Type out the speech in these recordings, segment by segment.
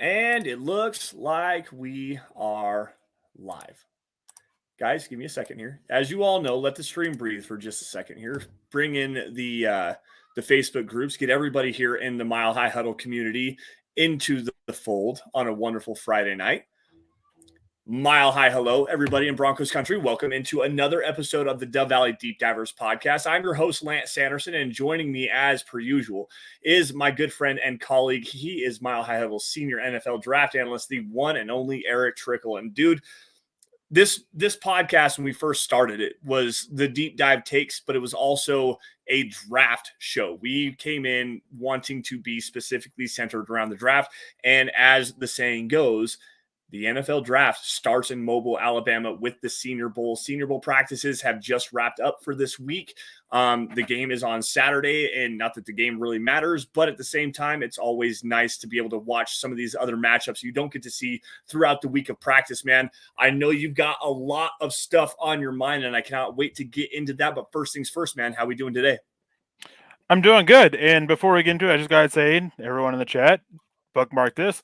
And it looks like we are live. Guys, give me a second here. As you all know, let the stream breathe for just a second here. Bring in the Facebook groups, get everybody here in the Mile High Huddle community into the fold on a wonderful Friday night. Mile High hello, everybody in Broncos country. Welcome into another episode of the Dove Valley Deep Divers podcast. I'm your host, Lance Sanderson, and joining me as per usual is my good friend and colleague. He is Mile High Huddle's senior NFL draft analyst, the one and only Erick Trickel. And dude, this podcast, when we first started it, was the deep dive takes, but it was also a draft show. We came in wanting to be specifically centered around the draft. And as the saying goes, the NFL draft starts in Mobile, Alabama with the Senior Bowl. Senior Bowl practices have just wrapped up for this week. The game is on Saturday, and not that the game really matters, but at the same time, it's always nice to be able to watch some of these other matchups you don't get to see throughout the week of practice, man. I know you've got a lot of stuff on your mind, and I cannot wait to get into that. But first things first, man, how we doing today? I'm doing good. And before we get into it, I just got to say, everyone in the chat, bookmark this.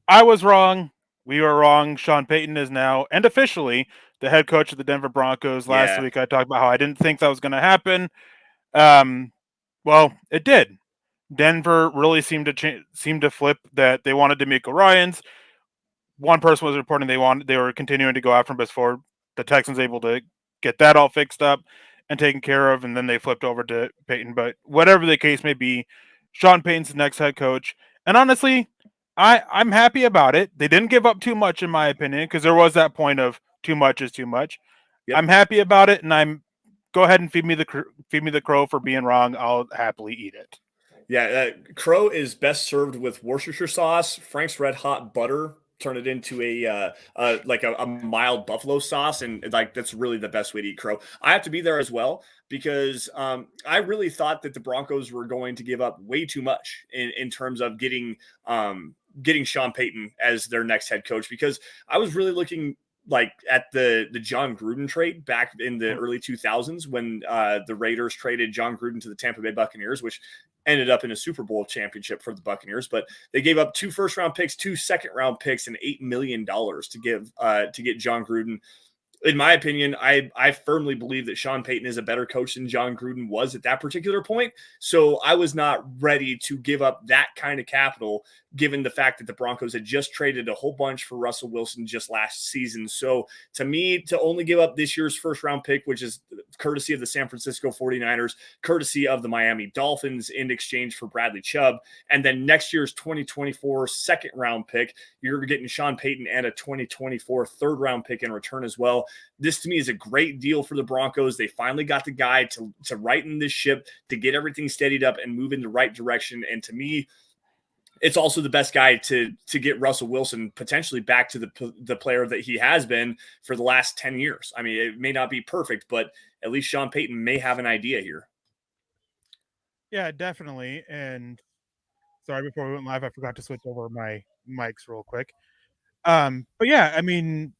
I was wrong. We were wrong. Sean Payton is now, and officially, the head coach of the Denver Broncos. Last week, I talked about how I didn't think that was going to happen. Well, it did. Denver really seemed to flip that they wanted DeMeco Ryans. One person was reporting they were continuing to go after him before the Texans able to get that all fixed up and taken care of, and then they flipped over to Payton. But whatever the case may be, Sean Payton's the next head coach. And honestly, I'm happy about it. They didn't give up too much, in my opinion, because there was that point of too much is too much. Yep. I'm happy about it, and go ahead and feed me the crow for being wrong. I'll happily eat it. Yeah, crow is best served with Worcestershire sauce, Frank's Red Hot butter. Turn it into a mild buffalo sauce, and like that's really the best way to eat crow. I have to be there as well because I really thought that the Broncos were going to give up way too much in terms of getting Sean Payton as their next head coach, because I was really looking like at the John Gruden trade back in the early 2000s when the Raiders traded John Gruden to the Tampa Bay Buccaneers, which ended up in a Super Bowl championship for the Buccaneers. But they gave up 2 first-round picks, 2 second-round picks, and $8 million to get John Gruden. In my opinion, I firmly believe that Sean Payton is a better coach than John Gruden was at that particular point. So I was not ready to give up that kind of capital, given the fact that the Broncos had just traded a whole bunch for Russell Wilson just last season. So to me, to only give up this year's first-round pick, which is courtesy of the San Francisco 49ers, courtesy of the Miami Dolphins in exchange for Bradley Chubb, and then next year's 2024 second-round pick, you're getting Sean Payton and a 2024 third-round pick in return as well. This to me is a great deal for the Broncos. They finally got the guy to righten this ship, to get everything steadied up and move in the right direction. And to me, it's also the best guy to get Russell Wilson potentially back to the player that he has been for the last 10 years. I mean, it may not be perfect, but at least Sean Payton may have an idea here. Yeah, definitely. And sorry, before we went live, I forgot to switch over my mics real quick. But yeah, I mean,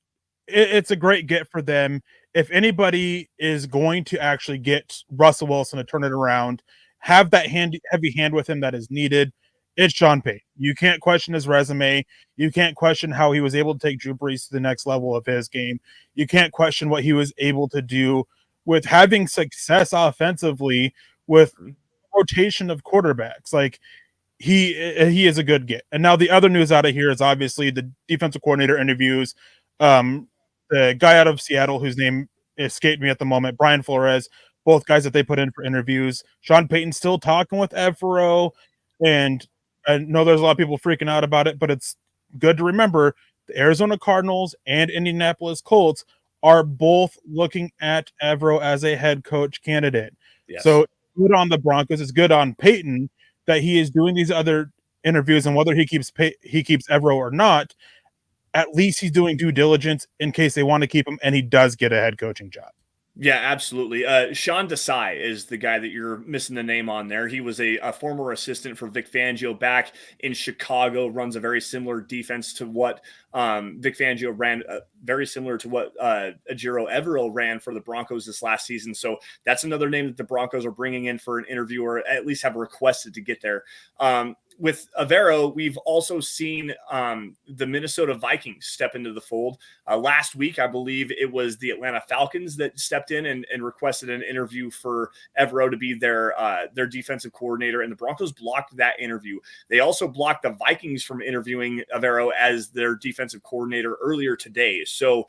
it's a great get for them. If anybody is going to actually get Russell Wilson to turn it around, have that heavy hand with him that is needed, it's Sean Payton. You can't question his resume. You can't question how he was able to take Drew Brees to the next level of his game. You can't question what he was able to do with having success offensively with rotation of quarterbacks. Like, he is a good get. And now the other news out of here is obviously the defensive coordinator interviews. The guy out of Seattle, whose name escaped me at the moment, Brian Flores, both guys that they put in for interviews. Sean Payton's still talking with Evero, and I know there's a lot of people freaking out about it, but it's good to remember the Arizona Cardinals and Indianapolis Colts are both looking at Evero as a head coach candidate. Yes. So good on the Broncos. It's good on Payton that he is doing these other interviews, and whether he keeps Evero or not, at least he's doing due diligence in case they want to keep him, and he does get a head coaching job. Yeah, absolutely. Sean Desai is the guy that you're missing the name on there. He was a former assistant for Vic Fangio back in Chicago, runs a very similar defense to what Vic Fangio ran, very similar to what Ejiro Evero ran for the Broncos this last season. So that's another name that the Broncos are bringing in for an interview, or at least have requested to get there. Avero, we've also seen the Minnesota Vikings step into the fold. Last week, I believe it was the Atlanta Falcons that stepped in and requested an interview for Evero to be their defensive coordinator, and the Broncos blocked that interview. They also blocked the Vikings from interviewing Evero as their defensive coordinator earlier today. So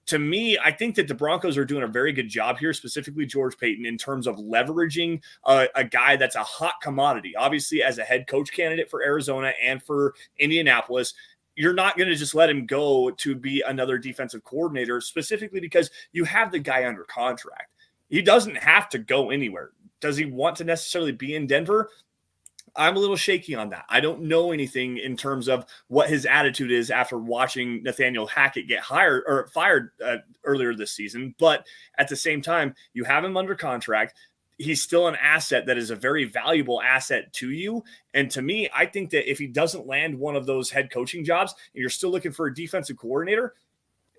to me, I think that the Broncos are doing a very good job here, specifically George Payton, in terms of leveraging a guy that's a hot commodity. Obviously, as a head coach candidate for Arizona and for Indianapolis, you're not going to just let him go to be another defensive coordinator, specifically because you have the guy under contract. He doesn't have to go anywhere. Does he want to necessarily be in Denver? I'm a little shaky on that. I don't know anything in terms of what his attitude is after watching Nathaniel Hackett get fired earlier this season. But at the same time, you have him under contract. He's still an asset that is a very valuable asset to you. And to me, I think that if he doesn't land one of those head coaching jobs and you're still looking for a defensive coordinator,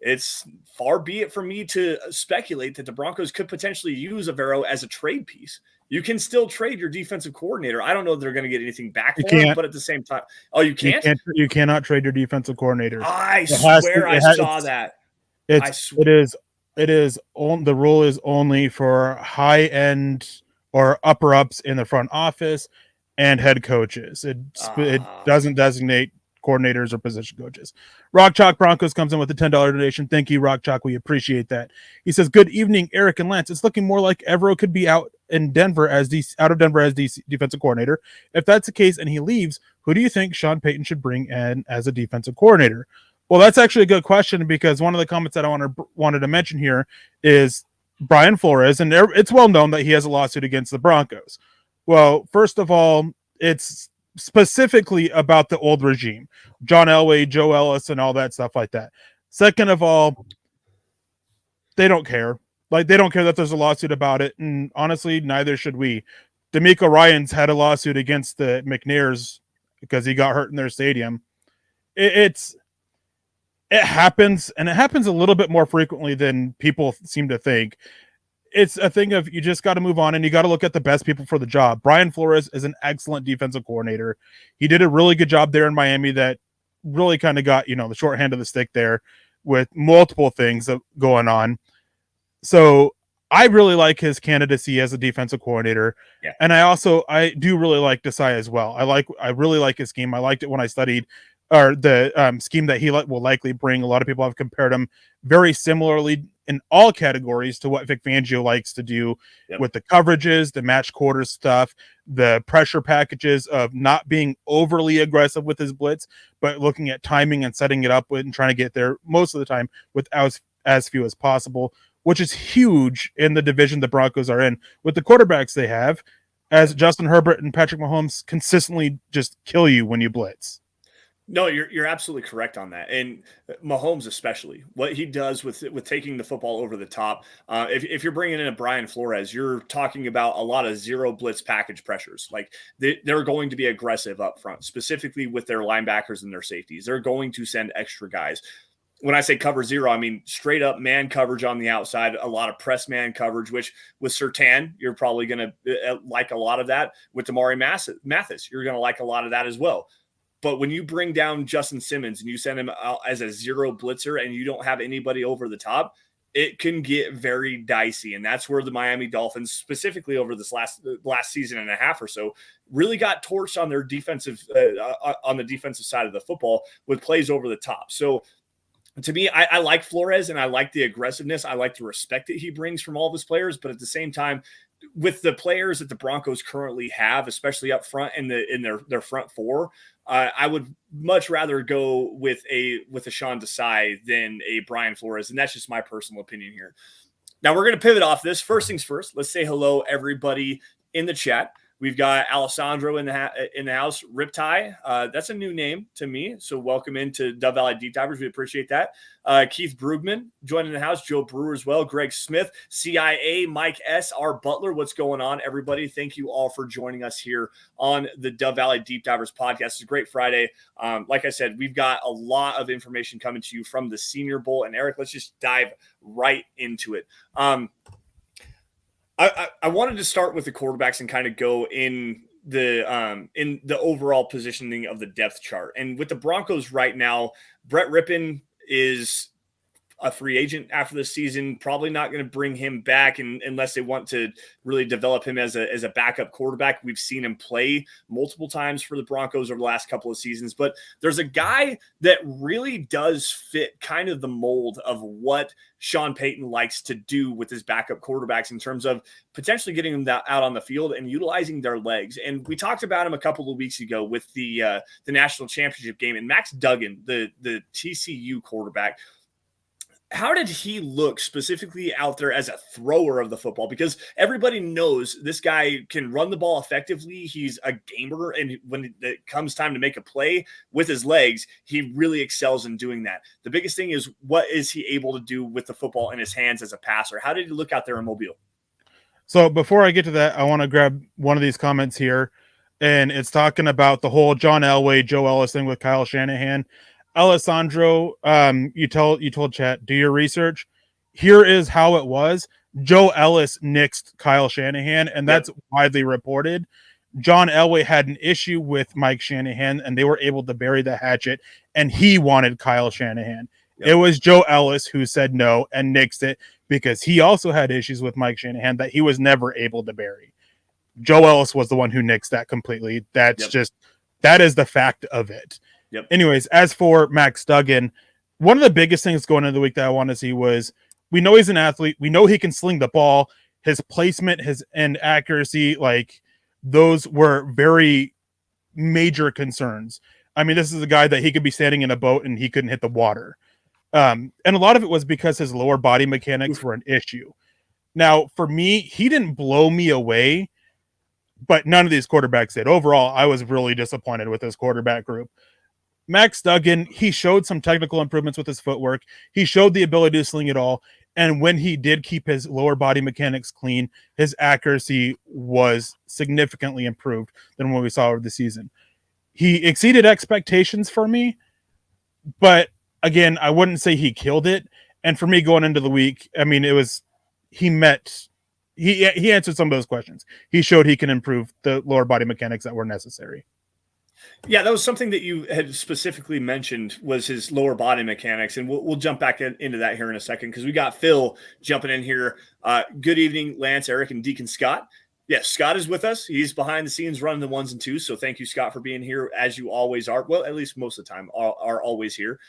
it's far be it for me to speculate that the Broncos could potentially use Evero as a trade piece. You can still trade your defensive coordinator. I don't know if they're going to get anything back for him, but at the same time, you can't? You cannot trade your defensive coordinator. I swear I saw that. The rule is only for high end or upper ups in the front office and head coaches. It doesn't designate coordinators or position coaches. Rock Chalk Broncos comes in with a $10 donation. Thank you, Rock Chalk. We appreciate that. He says, "Good evening, Eric and Lance. It's looking more like Evero could be out of Denver as defensive coordinator. If that's the case and he leaves, who do you think Sean Payton should bring in as a defensive coordinator?" Well, that's actually a good question, because one of the comments that I wanted to mention here is Brian Flores, and it's well known that he has a lawsuit against the Broncos. Well, first of all, it's specifically about the old regime, John Elway, Joe Ellis, and all that stuff like that. Second of all, they don't care. Like, they don't care that there's a lawsuit about it, and honestly, neither should we. D'Amico Ryans had a lawsuit against the McNairs because he got hurt in their stadium. It happens, and it happens a little bit more frequently than people seem to think. It's a thing of, you just got to move on, and you got to look at the best people for the job. Brian Flores is an excellent defensive coordinator. He did a really good job there in Miami that really kind of got, the short hand of the stick there with multiple things going on. So I really like his candidacy as a defensive coordinator. Yeah. And I do really like Desai as well. I really like his scheme. I liked it when I studied the scheme that he will likely bring. A lot of people have compared him very similarly in all categories to what Vic Fangio likes to do with the coverages, the match quarter stuff, the pressure packages of not being overly aggressive with his blitz, but looking at timing and setting it up and trying to get there most of the time with as few as possible, which is huge in the division the Broncos are in with the quarterbacks they have, as Justin Herbert and Patrick Mahomes consistently just kill you when you blitz. No, you're absolutely correct on that. And Mahomes, especially what he does with taking the football over the top. If you're bringing in a Brian Flores, you're talking about a lot of zero blitz package pressures. Like, they're going to be aggressive up front, specifically with their linebackers and their safeties. They're going to send extra guys. When I say cover zero, I mean straight up man coverage on the outside, a lot of press man coverage, which with Surtain, you're probably going to like a lot of that. With Damari Mathis, you're going to like a lot of that as well. But when you bring down Justin Simmons and you send him out as a zero blitzer and you don't have anybody over the top, it can get very dicey. And that's where the Miami Dolphins, specifically over this last season and a half or so, really got torched on their defensive on the defensive side of the football with plays over the top. So to me, I like Flores and I like the aggressiveness. I like the respect that he brings from all of his players. But at the same time, with the players that the Broncos currently have, especially up front in their front four, I would much rather go with a Sean Desai than a Brian Flores, and that's just my personal opinion here. Now we're going to pivot off this. First things first, let's say hello everybody in the chat. We've got Alessandro in the house. Riptide, that's a new name to me. So welcome into Dove Valley Deep Divers. We appreciate that. Keith Brugman joining the house. Joe Brewer as well. Greg Smith, CIA, Mike S, R Butler. What's going on, everybody? Thank you all for joining us here on the Dove Valley Deep Divers podcast. It's a great Friday. Like I said, we've got a lot of information coming to you from the Senior Bowl. And Eric, let's just dive right into it. I wanted to start with the quarterbacks and kind of go in in the overall positioning of the depth chart. And with the Broncos right now, Brett Rippon is a free agent after the season, probably not going to bring him back unless they want to really develop him as a backup quarterback. We've seen him play multiple times for the Broncos over the last couple of seasons, but there's a guy that really does fit kind of the mold of what Sean Payton likes to do with his backup quarterbacks in terms of potentially getting them out on the field and utilizing their legs. And we talked about him a couple of weeks ago with the national championship game, and Max Duggan, the TCU quarterback. How did he look specifically out there as a thrower of the football? Because everybody knows this guy can run the ball effectively. He's a gamer, and when it comes time to make a play with his legs, he really excels in doing that. The biggest thing is, what is he able to do with the football in his hands as a passer? How did he look out there in Mobile? So before I get to that, I want to grab one of these comments here, and it's talking about the whole John Elway, Joe Ellis thing with Kyle Shanahan. Alessandro, you told chat, do your research. Here is how it was. Joe Ellis nixed Kyle Shanahan, and that's widely reported. John Elway had an issue with Mike Shanahan, and they were able to bury the hatchet, and he wanted Kyle Shanahan. It was Joe Ellis who said no and nixed it because he also had issues with Mike Shanahan that he was never able to bury. Joe Ellis was the one who nixed that completely. That's that is the fact of it. Anyways, as for Max Duggan, one of the biggest things going into the week that I want to see was, we know he's an athlete. We know he can sling the ball. His placement, and accuracy, like, those were very major concerns. I mean, this is a guy that he could be standing in a boat and he couldn't hit the water. And a lot of it was because his lower body mechanics were an issue. Now, for me, he didn't blow me away, but none of these quarterbacks did. Overall, I was really disappointed with this quarterback group. Max Duggan, he showed some technical improvements with his footwork. He showed the ability to sling it all. And when he did keep his lower body mechanics clean, his accuracy was significantly improved than what we saw over the season. He exceeded expectations for me, but again, I wouldn't say he killed it. And for me going into the week, I mean, he answered some of those questions. He showed he can improve the lower body mechanics that were necessary. Yeah, that was something that you had specifically mentioned, was his lower body mechanics, and we'll jump back into that here in a second because we got Phil jumping in here. Good evening, Lance, Eric, and Deacon Scott. Yes, Scott is with us. He's behind the scenes running the ones and twos, so thank you, Scott, for being here, as you always are. Well, at least most of the time are always here.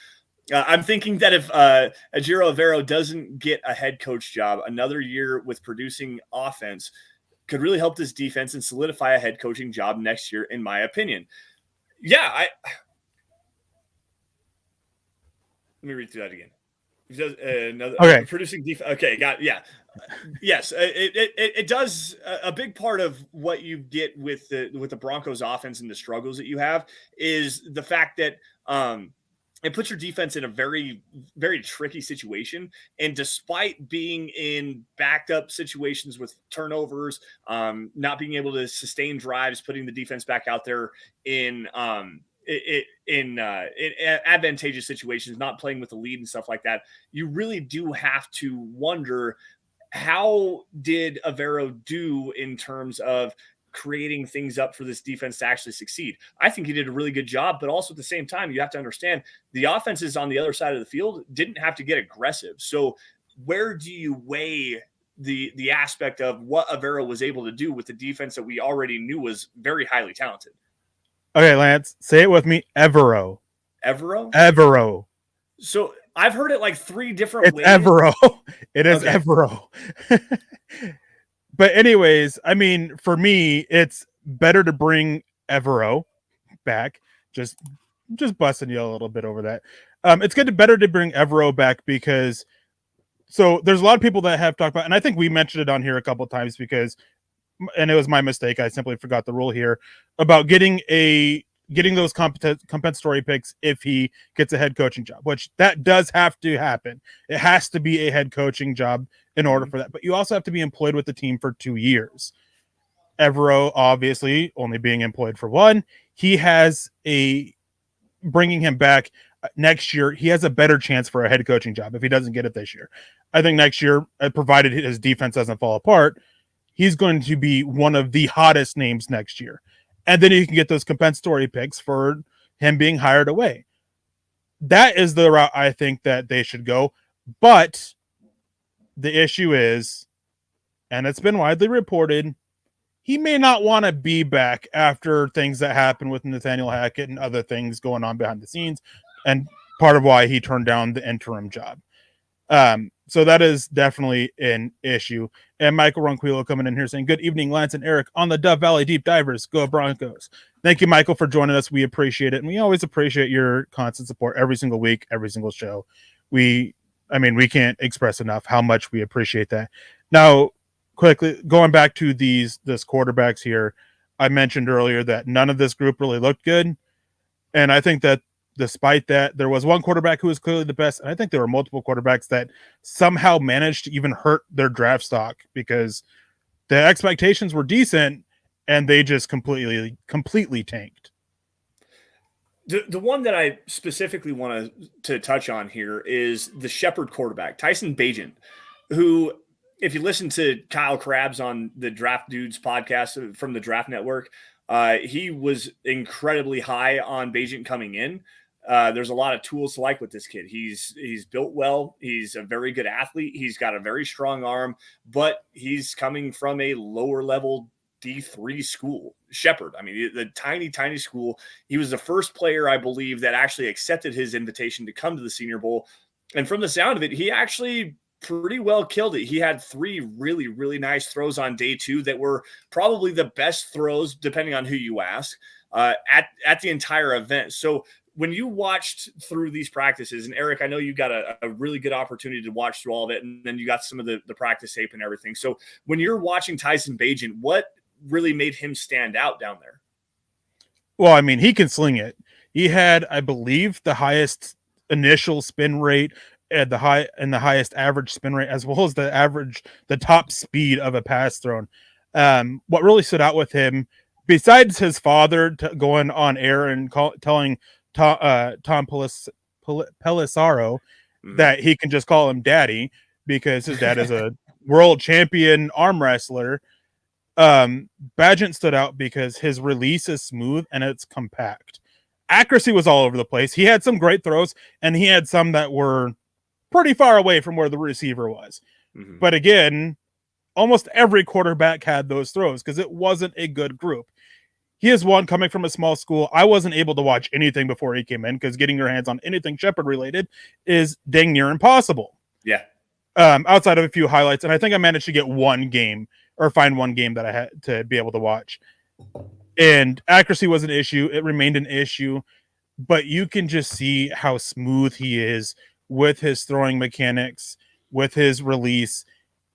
I'm thinking that if Ejiro Evero doesn't get a head coach job, another year with producing offense could really help this defense and solidify a head coaching job next year, in my opinion. Yeah, let me read through that again. Okay. Producing defense. Okay, got it. Yeah. Yes, it does. A big part of what you get with the Broncos offense and the struggles that you have is the fact that it puts your defense in a very, very tricky situation. And despite being in backed up situations with turnovers, not being able to sustain drives, putting the defense back out there in advantageous situations, not playing with the lead and stuff like that, you really do have to wonder, how did Evero do in terms of creating things up for this defense to actually succeed? I think he did a really good job, but also at the same time, you have to understand the offenses on the other side of the field didn't have to get aggressive. So where do you weigh the aspect of what Evero was able to do with the defense that we already knew was very highly talented? Okay, Lance, say it with me. Evero. So I've heard it like three different ways. Evero. It is okay. Evero. But anyways, I mean, for me, it's better to bring Evero back. Just busting you a little bit over that. It's better to bring Evero back because, so there's a lot of people that have talked about, and I think we mentioned it on here a couple of times and it was my mistake. I simply forgot the rule here about getting those compensatory picks if he gets a head coaching job, which that does have to happen. It has to be a head coaching job in order for that. But you also have to be employed with the team for 2 years. Evero, obviously, only being employed for 1. He has bringing him back next year, he has a better chance for a head coaching job if he doesn't get it this year. I think next year, provided his defense doesn't fall apart, he's going to be one of the hottest names next year. and then you can get those compensatory picks for him being hired away. That is the route I think that they should go. But the issue is, and it's been widely reported, he may not want to be back after things that happened with Nathaniel Hackett and other things going on behind the scenes, and part of why he turned down the interim job. So that is definitely an issue. And Michael Ronquillo coming in here saying, good evening, Lance and Eric on the Dove Valley Deep Divers. Go Broncos. Thank you, Michael, for joining us. We appreciate it. And we always appreciate your constant support every single week, every single show. We can't express enough how much we appreciate that. Now, quickly, going back to this quarterbacks here, I mentioned earlier that none of this group really looked good. And I think that despite that, there was one quarterback who was clearly the best. And I think there were multiple quarterbacks that somehow managed to even hurt their draft stock because the expectations were decent and they just completely tanked. The one that I specifically want to touch on here is the Shepherd quarterback, Tyson Bagent, who, if you listen to Kyle Krabs on the Draft Dudes podcast from the Draft Network, he was incredibly high on Bagent coming in. There's a lot of tools to like with this kid. He's built well. He's a very good athlete. He's got a very strong arm, but he's coming from a lower level D3 school, Shepherd. I mean, the tiny school. He was the first player, I believe, that actually accepted his invitation to come to the Senior Bowl. And from the sound of it, he actually pretty well killed it. He had 3 really, really nice throws on day 2 that were probably the best throws, depending on who you ask, at the entire event. So when you watched through these practices, and Eric, I know you got a really good opportunity to watch through all of it, and then you got some of the practice tape and everything. So when you're watching Tyson Bagent, what really made him stand out down there? Well, I mean, he can sling it. He had, I believe, the highest initial spin rate and the highest average spin rate, as well as the top speed of a pass thrown. What really stood out with him, besides his father going on air and telling Tom Pelissaro that he can just call him daddy because his dad is a world champion arm wrestler. Bagent stood out because his release is smooth and it's compact. Accuracy was all over the place. He had some great throws and he had some that were pretty far away from where the receiver was. Mm-hmm. But again, almost every quarterback had those throws because it wasn't a good group. He is one coming from a small school. I wasn't able to watch anything before he came in because getting your hands on anything Shepherd related is dang near impossible. Yeah. Outside of a few highlights. And I think I managed to get one game or find one game that I had to be able to watch. And accuracy was an issue. It remained an issue. But you can just see how smooth he is with his throwing mechanics, with his release.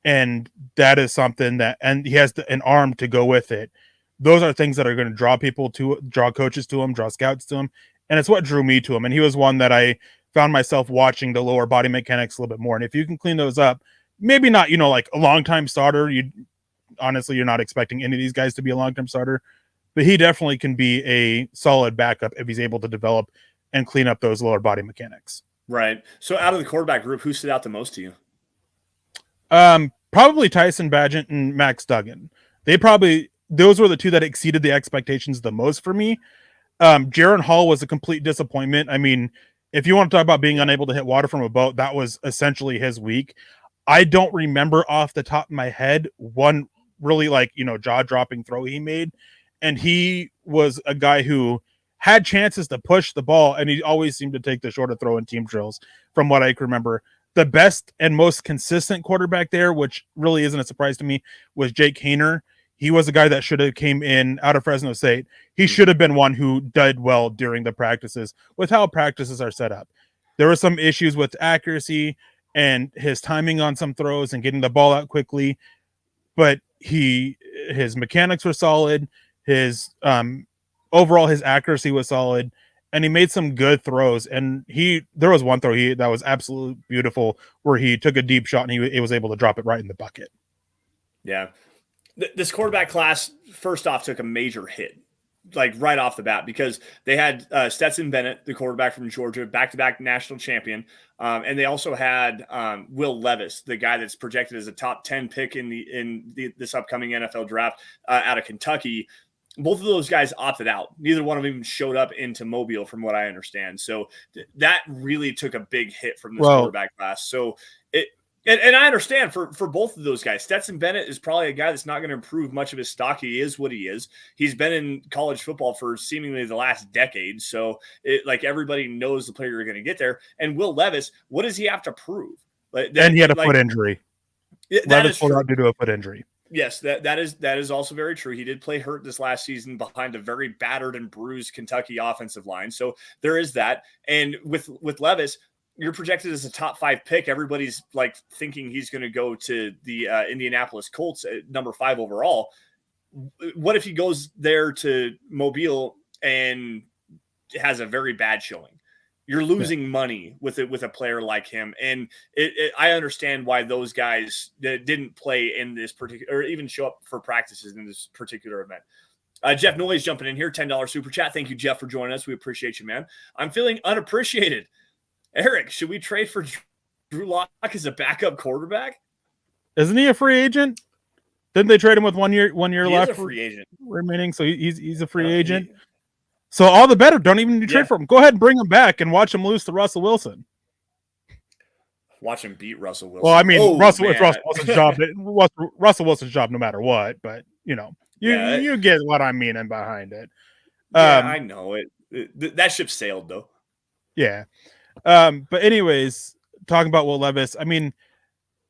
And that is something that, and he has an arm to go with it. Those are things that are going to draw coaches to him, draw scouts to him. And it's what drew me to him. And he was one that I found myself watching the lower body mechanics a little bit more. And if you can clean those up, maybe not, like a long-time starter. Honestly, you're not expecting any of these guys to be a long-term starter, but he definitely can be a solid backup if he's able to develop and clean up those lower body mechanics. Right. So out of the quarterback group, who stood out the most to you? Probably Tyson Bagent and Max Duggan. Those were the two that exceeded the expectations the most for me. Jaron Hall was a complete disappointment. I mean, if you want to talk about being unable to hit water from a boat, that was essentially his week. I don't remember off the top of my head one really jaw-dropping throw he made. And he was a guy who had chances to push the ball, and he always seemed to take the shorter throw in team drills, from what I can remember. The best and most consistent quarterback there, which really isn't a surprise to me, was Jake Haener. He was a guy that should have came in out of Fresno State. He should have been one who did well during the practices with how practices are set up. There were some issues with accuracy and his timing on some throws and getting the ball out quickly, but his mechanics were solid. His overall, his accuracy was solid, and he made some good throws. And there was one throw that was absolutely beautiful where he took a deep shot and he was able to drop it right in the bucket. Yeah. This quarterback class, first off, took a major hit, right off the bat, because they had Stetson Bennett, the quarterback from Georgia, back-to-back national champion. And they also had Will Levis, the guy that's projected as a top 10 pick in this upcoming NFL draft out of Kentucky. both of those guys opted out. Neither one of them even showed up into Mobile, from what I understand. So that really took a big hit from this quarterback class. So and I understand for both of those guys. Stetson Bennett is probably a guy that's not going to improve much of his stock. He is what he is. He's been in college football for seemingly the last decade. So like everybody knows the player you're going to get there. And Will Levis, what does he have to prove? And he had a foot injury. Levis pulled out due to a foot injury. Yes, that is also very true. He did play hurt this last season behind a very battered and bruised Kentucky offensive line. So there is that. And with Levis, you're projected as a top 5 pick. Everybody's like thinking he's going to go to the Indianapolis Colts at number 5 overall. What if he goes there to Mobile and has a very bad showing? You're losing money with a player like him. And I understand why those guys that didn't play in this particular, or even show up for practices in this particular event. Jeff Noyes jumping in here, $10 super chat. Thank you, Jeff, for joining us. We appreciate you, man. I'm feeling unappreciated. Eric, should we trade for Drew Lock as a backup quarterback? Isn't he a free agent? Didn't they trade him with one year left? He's a free agent remaining. So he's a free agent. So all the better. Don't even need to trade for him. Go ahead and bring him back and watch him lose to Russell Wilson. Watch him beat Russell Wilson. Well, I mean, it's Russell Wilson's job. Russell Wilson's job, no matter what. But you get what I'm meaning behind it. I know it. That ship sailed though. Yeah. But anyways, talking about Will Levis, I mean,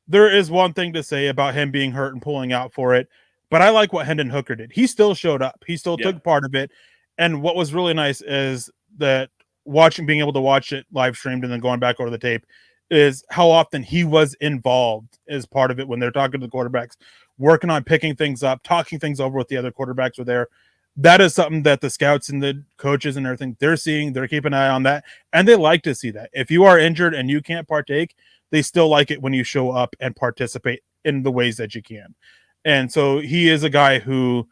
there is one thing to say about him being hurt and pulling out for it. But I like what Hendon Hooker did. He still showed up. He still took part of it. And what was really nice is that being able to watch it live streamed and then going back over the tape is how often he was involved as part of it when they're talking to the quarterbacks, working on picking things up, talking things over with the other quarterbacks were there. That is something that the scouts and the coaches and everything they're seeing, they're keeping an eye on that. And they like to see that. If you are injured and you can't partake, they still like it when you show up and participate in the ways that you can. And so he is a guy who,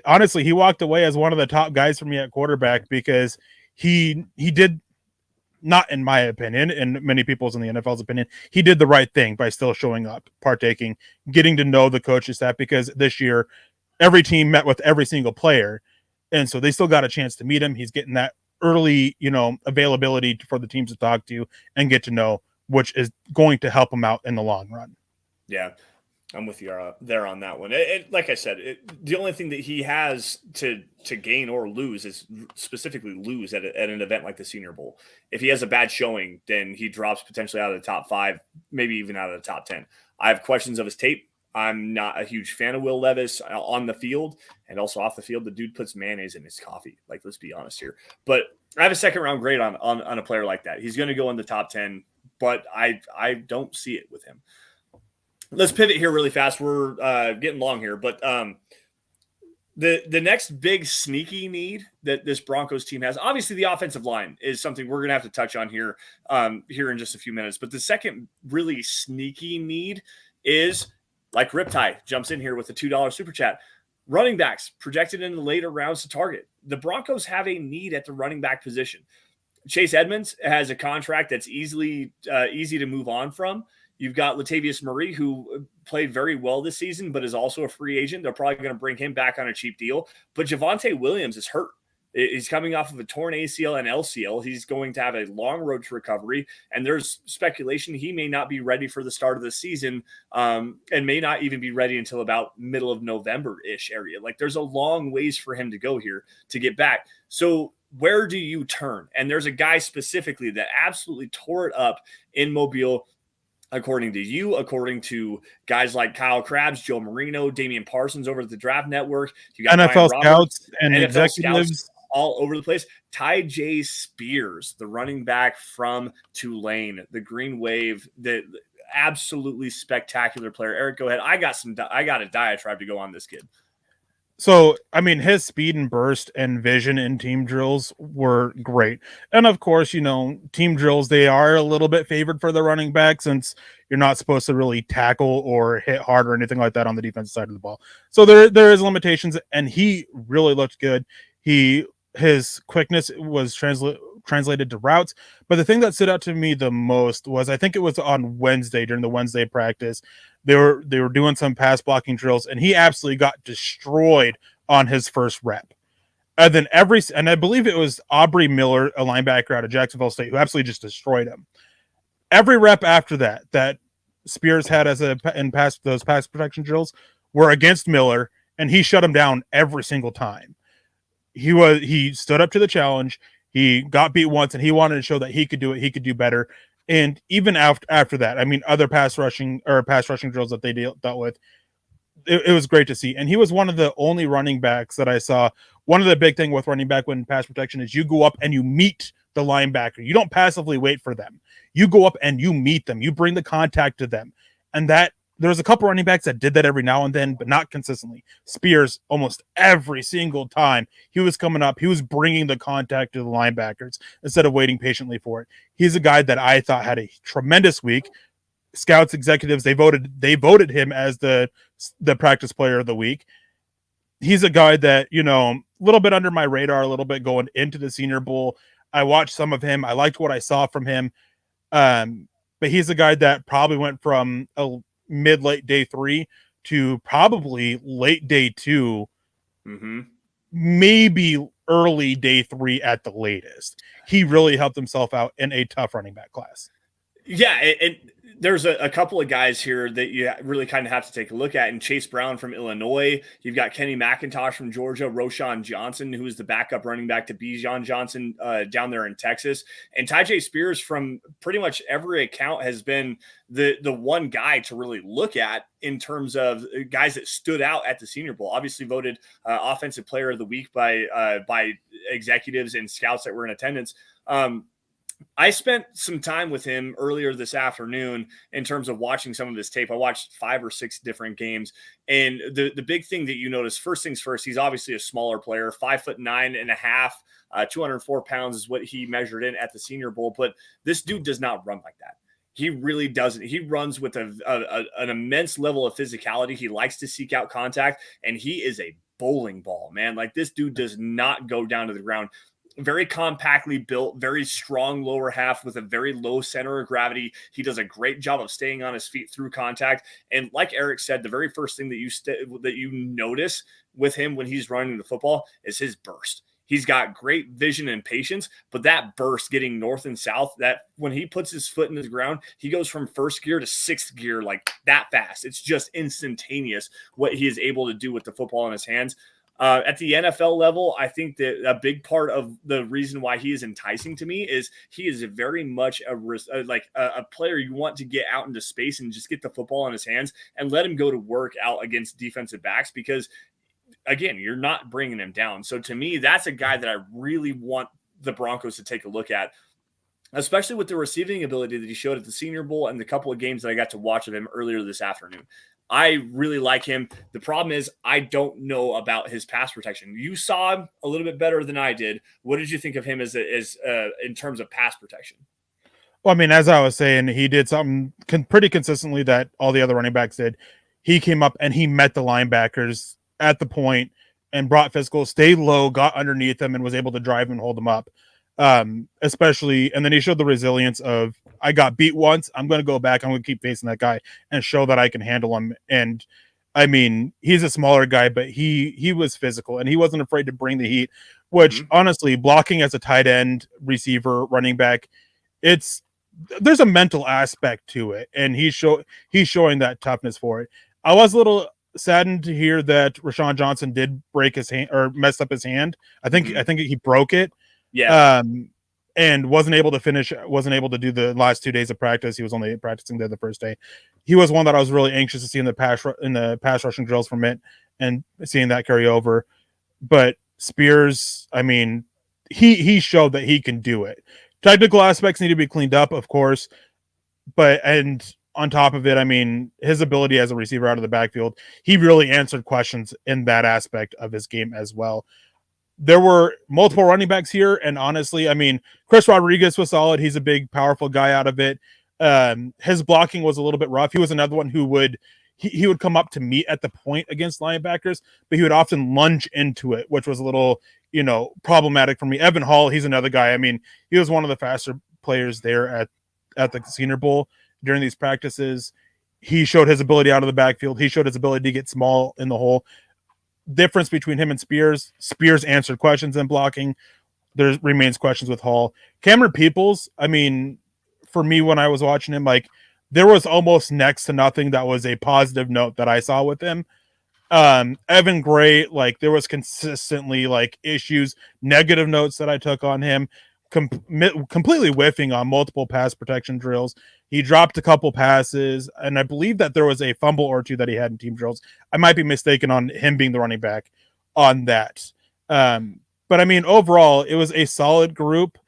honestly, he walked away as one of the top guys for me at quarterback because he did, not in my opinion, and many people's in the NFL's opinion, he did the right thing by still showing up, partaking, getting to know the coaching staff, because this year every team met with every single player. And so they still got a chance to meet him. He's getting that early, availability for the teams to talk to and get to know, which is going to help him out in the long run. Yeah. I'm with you there on that one. Like I said, the only thing that he has to gain or lose is specifically lose at an event like the Senior Bowl. If he has a bad showing, then he drops potentially out of the top 5, maybe even out of the top 10. I have questions of his tape. I'm not a huge fan of Will Levis on the field, and also off the field. The dude puts mayonnaise in his coffee. Like, let's be honest here. But I have a second round grade on a player like that. He's going to go in the top 10, but I don't see it with him. Let's pivot here really fast. We're getting long here, but the next big sneaky need that this Broncos team has, obviously the offensive line is something we're going to have to touch on here in just a few minutes. But the second really sneaky need is, like Riptide jumps in here with a $2 super chat, running backs projected in the later rounds to target. The Broncos have a need at the running back position. Chase Edmonds has a contract that's easy to move on from. You've got Latavius Murray, who played very well this season, but is also a free agent. They're probably going to bring him back on a cheap deal. But Javonte Williams is hurt. He's coming off of a torn ACL and LCL. He's going to have a long road to recovery. And there's speculation he may not be ready for the start of the season and may not even be ready until about middle of November-ish area. Like, there's a long ways for him to go here to get back. So where do you turn? And there's a guy specifically that absolutely tore it up in Mobile, according to you, according to guys like Kyle Krabs, Joe Marino, Damian Parsons over at the Draft Network. You got NFL scouts and NFL executives scouts all over the place. Ty J. Spears, the running back from Tulane, the Green Wave, the absolutely spectacular player. Eric, go ahead. I got a diatribe to go on this kid. So, I mean, his speed and burst and vision in team drills were great. And of course, team drills, they are a little bit favored for the running back since you're not supposed to really tackle or hit hard or anything like that on the defensive side of the ball. So there is limitations, and he really looked good. His quickness was translated to routes. But the thing that stood out to me the most was, I think it was on Wednesday, during the Wednesday practice, they were doing some pass blocking drills, and he absolutely got destroyed on his first rep. And then I believe it was Aubrey Miller, a linebacker out of Jacksonville State, who absolutely just destroyed him. Every rep after that Spears had those pass protection drills were against Miller, and he shut him down every single time. He stood up to the challenge. He got beat once, and he wanted to show that he could do it. He could do better. And even after that, I mean, other pass rushing drills that they dealt with, it was great to see. And he was one of the only running backs that I saw. One of the big thing with running back when pass protection is you go up and you meet the linebacker. You don't passively wait for them. You go up and you meet them. You bring the contact to them. And that there's a couple running backs that did that every now and then, but not consistently. Spears, almost every single time he was coming up, he was bringing the contact to the linebackers instead of waiting patiently for it. He's a guy that I thought had a tremendous week. Scouts, executives, they voted him as the practice player of the week. He's a guy that, a little bit under my radar, a little bit going into the Senior Bowl. I watched some of him. I liked what I saw from him. But he's a guy that probably went from a mid-late day 3 to probably late day 2, maybe early day 3 at the latest. He really helped himself out in a tough running back class. Yeah, and there's a couple of guys here that you really kind of have to take a look at. And Chase Brown from Illinois. You've got Kenny McIntosh from Georgia, Roshan Johnson, who is the backup running back to Bijan Johnson down there in Texas. And Tyjae Spears, from pretty much every account, has been the one guy to really look at in terms of guys that stood out at the Senior Bowl. Obviously voted Offensive Player of the Week by executives and scouts that were in attendance. I spent some time with him earlier this afternoon in terms of watching some of his tape. I watched 5 or 6 different games. And the big thing that you notice, first things first, he's obviously a smaller player, 5'9.5", 204 pounds is what he measured in at the Senior Bowl. But this dude does not run like that. He really doesn't. He runs with an immense level of physicality. He likes to seek out contact, and he is a bowling ball, man. Like, this dude does not go down to the ground. Very compactly built, very strong lower half with a very low center of gravity. He does a great job of staying on his feet through contact. And like Erick said, the very first thing that you notice with him when he's running the football is his burst. He's got great vision and patience, but that burst getting north and south, that when he puts his foot in the ground, he goes from first gear to sixth gear like that fast. It's just instantaneous what he is able to do with the football in his hands. At the NFL level, I think that a big part of the reason why he is enticing to me is he is very much a player you want to get out into space and just get the football in his hands and let him go to work out against defensive backs, because, again, you're not bringing him down. So to me, that's a guy that I really want the Broncos to take a look at, especially with the receiving ability that he showed at the Senior Bowl and the couple of games that I got to watch of him earlier this afternoon. I really like him. The problem is I don't know about his pass protection. You saw him a little bit better than I did. What did you think of him as in terms of pass protection? Well, I mean, as I was saying, he did something pretty consistently that all the other running backs did. He came up and he met the linebackers at the point and brought physical, stayed low, got underneath them, and was able to drive and hold them up. Especially, and then he showed the resilience of, I got beat once, I'm going to go back, I'm going to keep facing that guy and show that I can handle him. And I mean, he's a smaller guy, but he was physical and he wasn't afraid to bring the heat, which honestly, blocking as a tight end, receiver, running back, there's a mental aspect to it. And he's showing that toughness for it. I was a little saddened to hear that Roshan Johnson did break his hand or mess up his hand. I think he broke it. Yeah. And wasn't able to do the last 2 days of practice. He was only practicing there the first day. He was one that I was really anxious to see in the pass rushing drills from it and seeing that carry over. But Spears, I mean, he showed that he can do it. Technical aspects need to be cleaned up, of course, and on top of it, I mean, his ability as a receiver out of the backfield, he really answered questions in that aspect of his game as well. There were multiple running backs here, and honestly, I mean, Chris Rodriguez was solid. He's a big, powerful guy out of it. His blocking was a little bit rough. He was another one who would come up to meet at the point against linebackers, but he would often lunge into it, which was a little, problematic for me. Evan Hall, he's another guy. I mean, he was one of the faster players there at the Senior Bowl during these practices. He showed his ability out of the backfield. He showed his ability to get small in the hole. difference between him and Spears. Spears answered questions in blocking. There remains questions with Hall. Cameron Peoples, I mean, for me, when I was watching him, like, there was almost next to nothing that was a positive note that I saw with him. Evan Gray, like, there was consistently like issues, negative notes that I took on him, completely whiffing on multiple pass protection drills. He dropped a couple passes, and I believe that there was a fumble or two that he had in team drills. I might be mistaken on him being the running back on that. But I mean, overall, it was a solid group.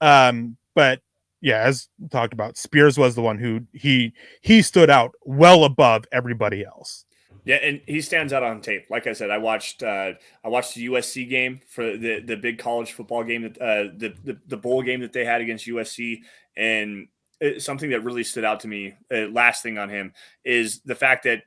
But yeah, as talked about, Spears was the one who he stood out well above everybody else. Yeah, and he stands out on tape. Like I said, I watched the USC game for the big college football game that the bowl game that they had against USC, and something that really stood out to me. Last thing on him is the fact that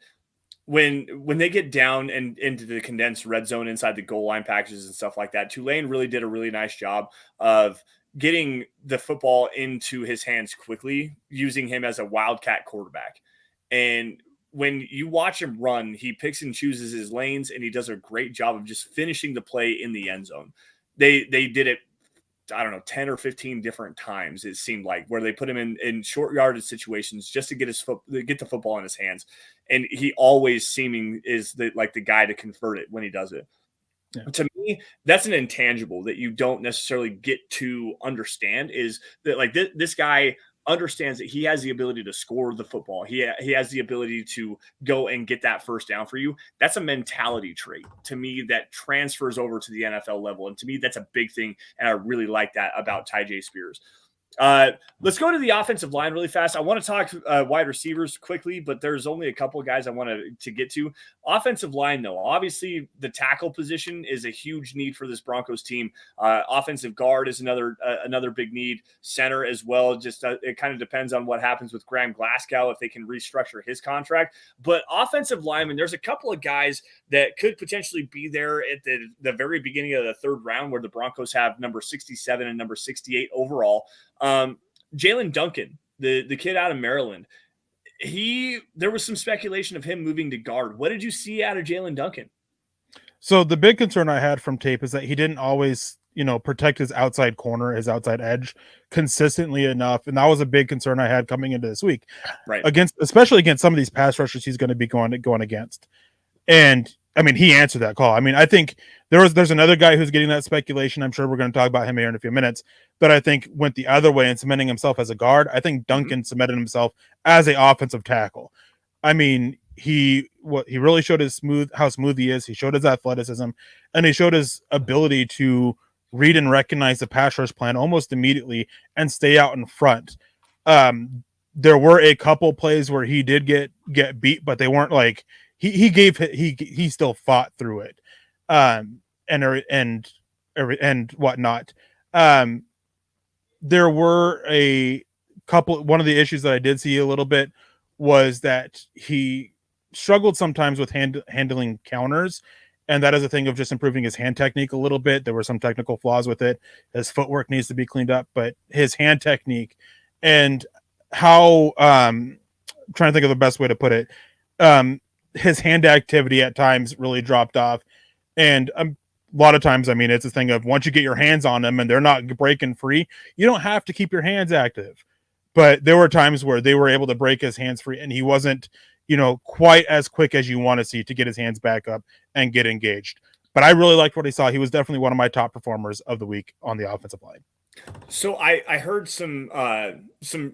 when they get down and into the condensed red zone inside the goal line packages and stuff like that, Tulane really did a really nice job of getting the football into his hands quickly, using him as a wildcat quarterback. And when you watch him run, he picks and chooses his lanes, and he does a great job of just finishing the play in the end zone. They did it, I don't know, 10 or 15 different times, it seemed like, where they put him in short yardage situations just to get the football in his hands. And he always seeming is the guy to convert it when he does it. Yeah. To me, that's an intangible that you don't necessarily get to understand, is that like this guy understands that he has the ability to score the football. He has the ability to go and get that first down for you. That's a mentality trait to me that transfers over to the NFL level. And to me, that's a big thing. And I really like that about Tyjae Spears. Let's go to the offensive line really fast. I want to talk wide receivers quickly, but there's only a couple of guys I want to get to. Offensive line, though, obviously the tackle position is a huge need for this Broncos team. Offensive guard is another big need. Center as well. Just it kind of depends on what happens with Graham Glasgow, if they can restructure his contract. But offensive linemen, there's a couple of guys that could potentially be there at the very beginning of the third round, where the Broncos have number 67 and number 68 overall. Jalen Duncan, the kid out of Maryland, there was some speculation of him moving to guard. What did you see out of Jalen Duncan? So the big concern I had from tape is that he didn't always, protect his outside corner, his outside edge consistently enough. And that was a big concern I had coming into this week, right? Especially against some of these pass rushers he's going to be going against. And I mean, he answered that call. I mean, I think there's another guy who's getting that speculation. I'm sure we're going to talk about him here in a few minutes, but I think went the other way and cementing himself as a guard. I think Duncan cemented himself as an offensive tackle. I mean, he really showed how smooth he is. He showed his athleticism, and he showed his ability to read and recognize the pass rush plan almost immediately and stay out in front. There were a couple plays where he did get beat, but they weren't like he still fought through it, and whatnot. There were a couple. One of the issues that I did see a little bit was that he struggled sometimes with handling counters, and that is a thing of just improving his hand technique a little bit. There were some technical flaws with it. His footwork needs to be cleaned up, but his hand technique and how trying to think of the best way to put it. His hand activity at times really dropped off. And a lot of times, I mean, it's a thing of once you get your hands on them and they're not breaking free, you don't have to keep your hands active. But there were times where they were able to break his hands free, and he wasn't, quite as quick as you want to see to get his hands back up and get engaged. But I really liked what he saw. He was definitely one of my top performers of the week on the offensive line. So I heard some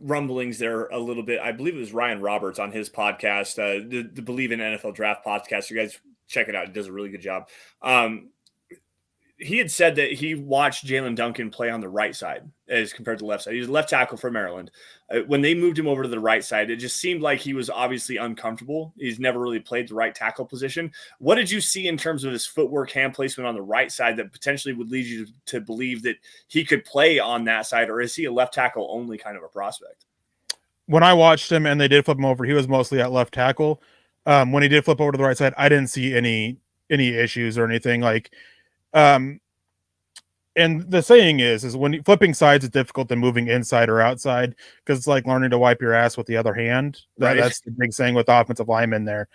rumblings there a little bit. I believe it was Ryan Roberts on his podcast, the Believe in NFL Draft podcast. You guys check it out. He does a really good job. He had said that he watched Jalen Duncan play on the right side as compared to the left side. He was a left tackle for Maryland. When they moved him over to the right side, it just seemed like he was obviously uncomfortable. He's never really played the right tackle position. What did you see in terms of his footwork, hand placement on the right side that potentially would lead you to believe that he could play on that side, or is he a left tackle only kind of a prospect? When I watched him and they did flip him over, he was mostly at left tackle. When he did flip over to the right side, I didn't see any issues or anything like. And the saying is when flipping sides is difficult than moving inside or outside, because it's like learning to wipe your ass with the other hand. Right. That's the big saying with offensive linemen there.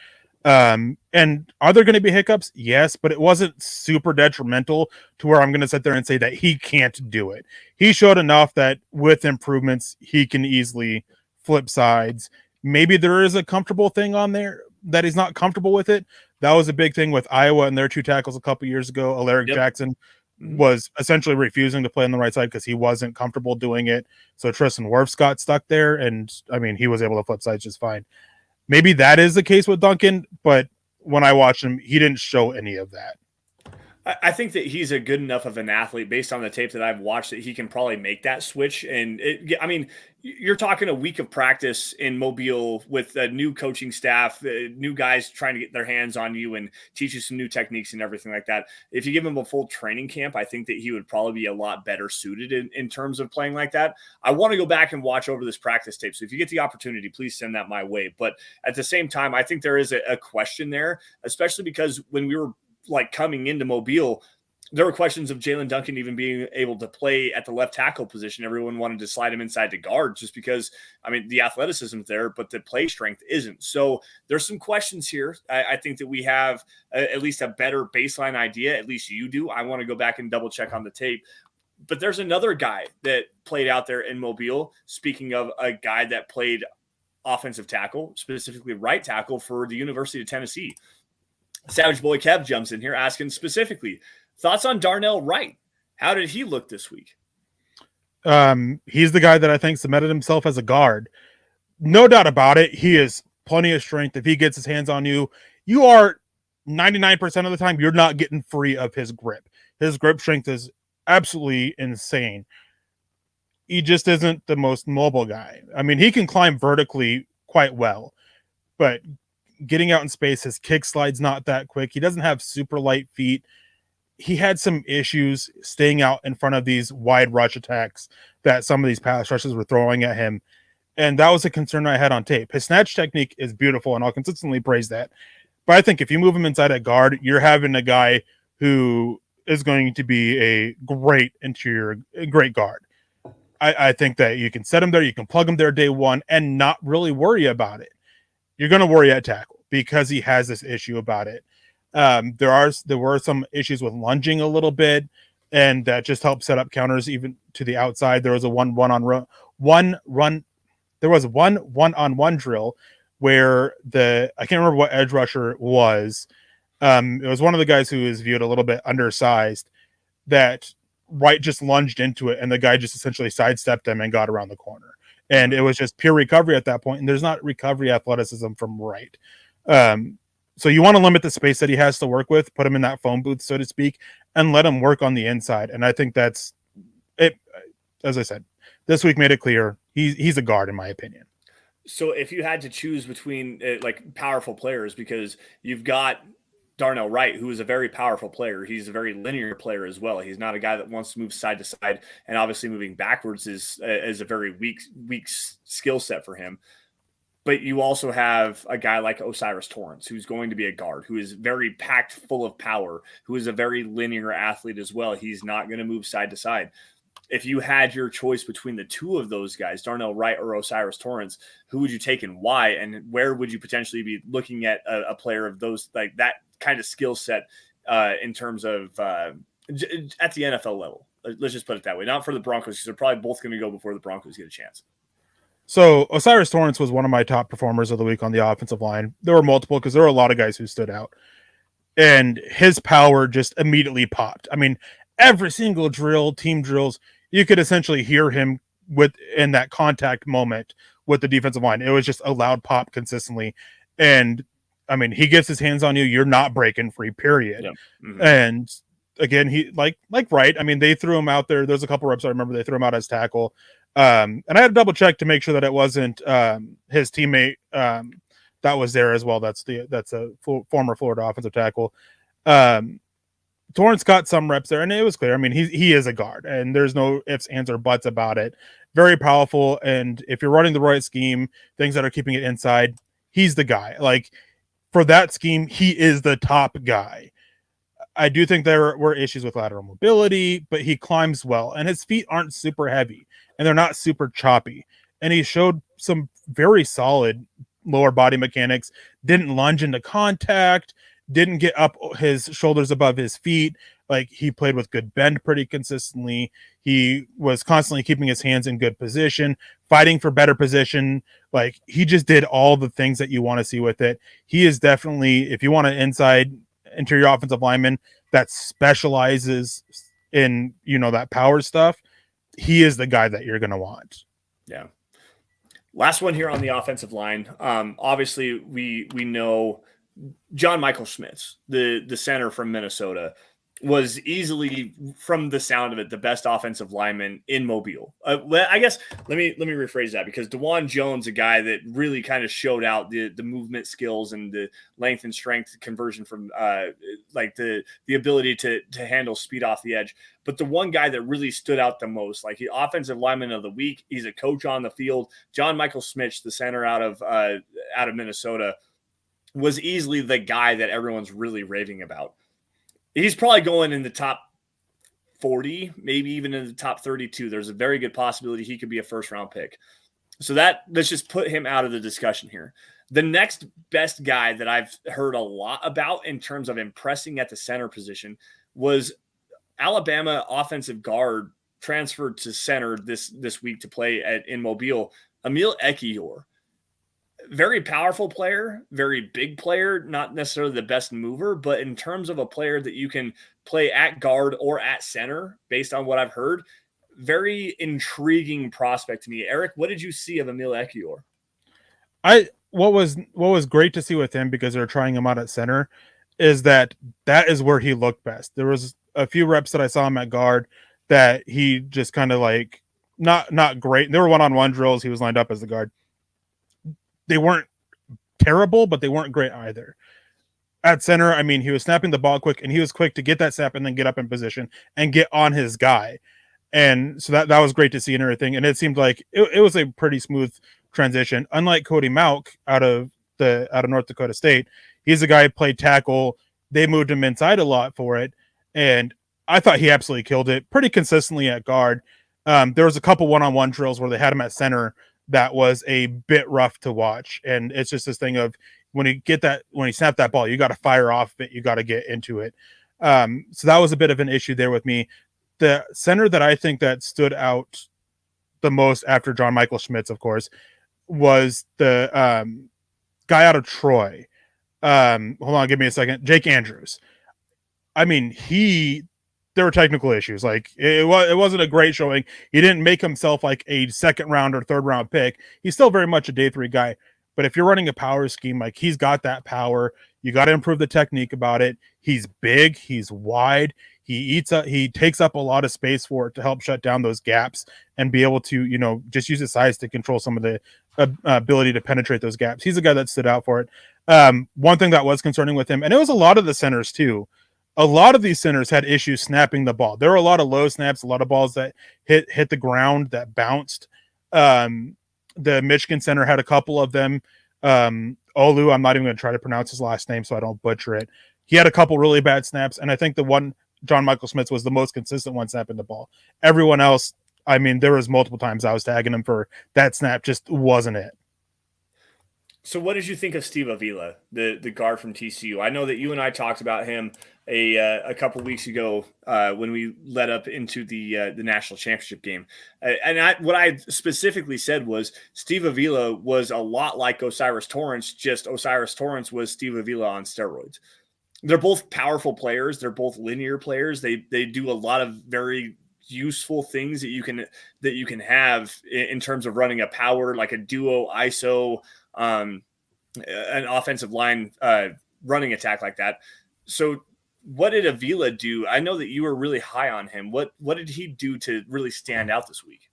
And are there going to be hiccups? Yes, but it wasn't super detrimental to where I'm going to sit there and say that he can't do it. He showed enough that with improvements, he can easily flip sides. Maybe there is a comfortable thing on there that he's not comfortable with it. That was a big thing with Iowa and their 2 tackles a couple years ago. Erick Yep. Jackson was essentially refusing to play on the right side because he wasn't comfortable doing it. So Tristan Wirfs got stuck there, and I mean, he was able to flip sides just fine. Maybe that is the case with Duncan, but when I watched him, he didn't show any of that. I think that he's a good enough of an athlete based on the tape that I've watched that he can probably make that switch. And I mean, you're talking a week of practice in Mobile with a new coaching staff, new guys trying to get their hands on you and teach you some new techniques and everything like that. If you give him a full training camp, I think that he would probably be a lot better suited in terms of playing like that. I want to go back and watch over this practice tape. So if you get the opportunity, please send that my way. But at the same time, I think there is a question there, especially because when we were like coming into Mobile, there were questions of Jalen Duncan even being able to play at the left tackle position. Everyone wanted to slide him inside to guard just because, I mean, the athleticism is there, but the play strength isn't. So there's some questions here. I think that we have at least a better baseline idea. At least you do. I want to go back and double check on the tape. But there's another guy that played out there in Mobile. Speaking of a guy that played offensive tackle, specifically right tackle for the University of Tennessee. Savage Boy Kev jumps in here asking specifically, thoughts on Darnell Wright? How did he look this week? He's the guy that I think cemented himself as a guard. No doubt about it. He has plenty of strength. If he gets his hands on you, you are 99% of the time, you're not getting free of his grip. His grip strength is absolutely insane. He just isn't the most mobile guy. I mean, he can climb vertically quite well, but getting out in space, his kick slide's not that quick. He doesn't have super light feet. He had some issues staying out in front of these wide rush attacks that some of these pass rushers were throwing at him. And that was a concern I had on tape. His snatch technique is beautiful, and I'll consistently praise that. But I think if you move him inside at guard, you're having a guy who is going to be a great interior, great guard. I think that you can set him there, you can plug him there day one and not really worry about it. You're going to worry at tackle because he has this issue about it. There were some issues with lunging a little bit, and that just helped set up counters even to the outside. There was a one-on-one drill where I can't remember what edge rusher it was. It was one of the guys who is viewed a little bit undersized that Wright just lunged into it, and the guy just essentially sidestepped him and got around the corner. And it was just pure recovery at that point, and there's not recovery athleticism from Wright. So you want to limit the space that he has to work with, put him in that phone booth, so to speak, and let him work on the inside. And I think that's it. As I said, this week made it clear he's a guard, in my opinion. So if you had to choose between like powerful players, because you've got Darnell Wright, who is a very powerful player. He's a very linear player as well. He's not a guy that wants to move side to side, and obviously moving backwards is a very weak skill set for him. But you also have a guy like Osiris Torrance, who's going to be a guard, who is very packed full of power, who is a very linear athlete as well. He's not going to move side to side. If you had your choice between the two of those guys, Darnell Wright or Osiris Torrance, who would you take and why? And where would you potentially be looking at a player of those, like that kind of skill set in terms of at the NFL level? Let's just put it that way. Not for the Broncos, because they're probably both going to go before the Broncos get a chance. So Osiris Torrance was one of my top performers of the week on the offensive line. There were multiple because there were a lot of guys who stood out. And his power just immediately popped. I mean, every single drill, team drills, you could essentially hear him in that contact moment with the defensive line. It was just a loud pop consistently. And I mean, he gets his hands on you, you're not breaking free, period. Yeah. Mm-hmm. And again, he like Wright. I mean, they threw him out there. There's a couple reps I remember they threw him out as tackle. And I had to double check to make sure that it wasn't his teammate that was there as well. That's a former Florida offensive tackle. Torrance got some reps there, and it was clear. I mean, he is a guard, and there's no ifs, ands, or buts about it. Very powerful, and if you're running the right scheme, things that are keeping it inside, he's the guy. Like, for that scheme, he is the top guy. I do think there were issues with lateral mobility, but he climbs well, and his feet aren't super heavy, and they're not super choppy. And he showed some very solid lower body mechanics, didn't lunge into contact, didn't get up his shoulders above his feet. Like, he played with good bend pretty consistently. He was constantly keeping his hands in good position, fighting for better position. Like, he just did all the things that you want to see with it. He is definitely, if you want an interior offensive lineman that specializes in, that power stuff, he is the guy that you're going to want. Yeah. Last one here on the offensive line. Obviously, we know John Michael Schmitz, the center from Minnesota, was easily, from the sound of it, the best offensive lineman in Mobile. I guess let me rephrase that, because DeJuan Jones, a guy that really kind of showed out the movement skills and the length and strength conversion from like the ability to handle speed off the edge. But the one guy that really stood out the most, like the offensive lineman of the week, he's a coach on the field. John Michael Schmitz, the center out of Minnesota, was easily the guy that everyone's really raving about. He's probably going in the top 40, maybe even in the top 32. There's a very good possibility he could be a first-round pick. So let's just put him out of the discussion here. The next best guy that I've heard a lot about in terms of impressing at the center position was Alabama offensive guard transferred to center this week to play in Mobile, Emil Ekiyor. Very powerful player, very big player, not necessarily the best mover, but in terms of a player that you can play at guard or at center, based on what I've heard, very intriguing prospect to me. Eric, what did you see of Emil Ekiyor? What was great to see with him, because they're trying him out at center, is that is where he looked best. There was a few reps that I saw him at guard that he just kind of like not great. There were one-on-one drills. He was lined up as the guard. They weren't terrible, but they weren't great either. At center, I mean, he was snapping the ball quick, and he was quick to get that snap and then get up in position and get on his guy. And so that was great to see and everything. And it seemed like it was a pretty smooth transition. Unlike Cody Mauch out of North Dakota State, he's a guy who played tackle. They moved him inside a lot for it. And I thought he absolutely killed it pretty consistently at guard. There was a couple one-on-one drills where they had him at center that was a bit rough to watch. And it's just this thing of when he snap that ball, you got to fire off it. You got to get into it. So that was a bit of an issue there with me. The center that I think that stood out the most after John Michael Schmitz, of course, was the guy out of Troy. Hold on, give me a second. Jake Andrews. I mean, there were technical issues. Like, it wasn't a great showing. He didn't make himself like a second round or third round pick. He's still very much a day 3 guy. But if you're running a power scheme, like, he's got that power. You got to improve the technique about it. He's big. He's wide. He takes up a lot of space for it to help shut down those gaps and be able to, just use his size to control some of the ability to penetrate those gaps. He's a guy that stood out for it. One thing that was concerning with him, and it was a lot of the centers too, a lot of these centers had issues snapping the ball. There were a lot of low snaps, a lot of balls that hit the ground that bounced. The Michigan center had a couple of them. Olu, I'm not even going to try to pronounce his last name so I don't butcher it. He had a couple really bad snaps, and I think the one, John Michael Schmitz, was the most consistent one snapping the ball. Everyone else, I mean, there was multiple times I was tagging him for that snap, just wasn't it. So what did you think of Steve Avila, the guard from TCU? I know that you and I talked about him a couple weeks ago when we led up into the national championship game. What I specifically said was Steve Avila was a lot like Osiris Torrance, just Osiris Torrance was Steve Avila on steroids. They're both powerful players. They're both linear players. They do a lot of very useful things that you can have in terms of running a power, like a duo ISO, an offensive line running attack like that. So what did Avila do? I know that you were really high on him. What did he do to really stand out this week?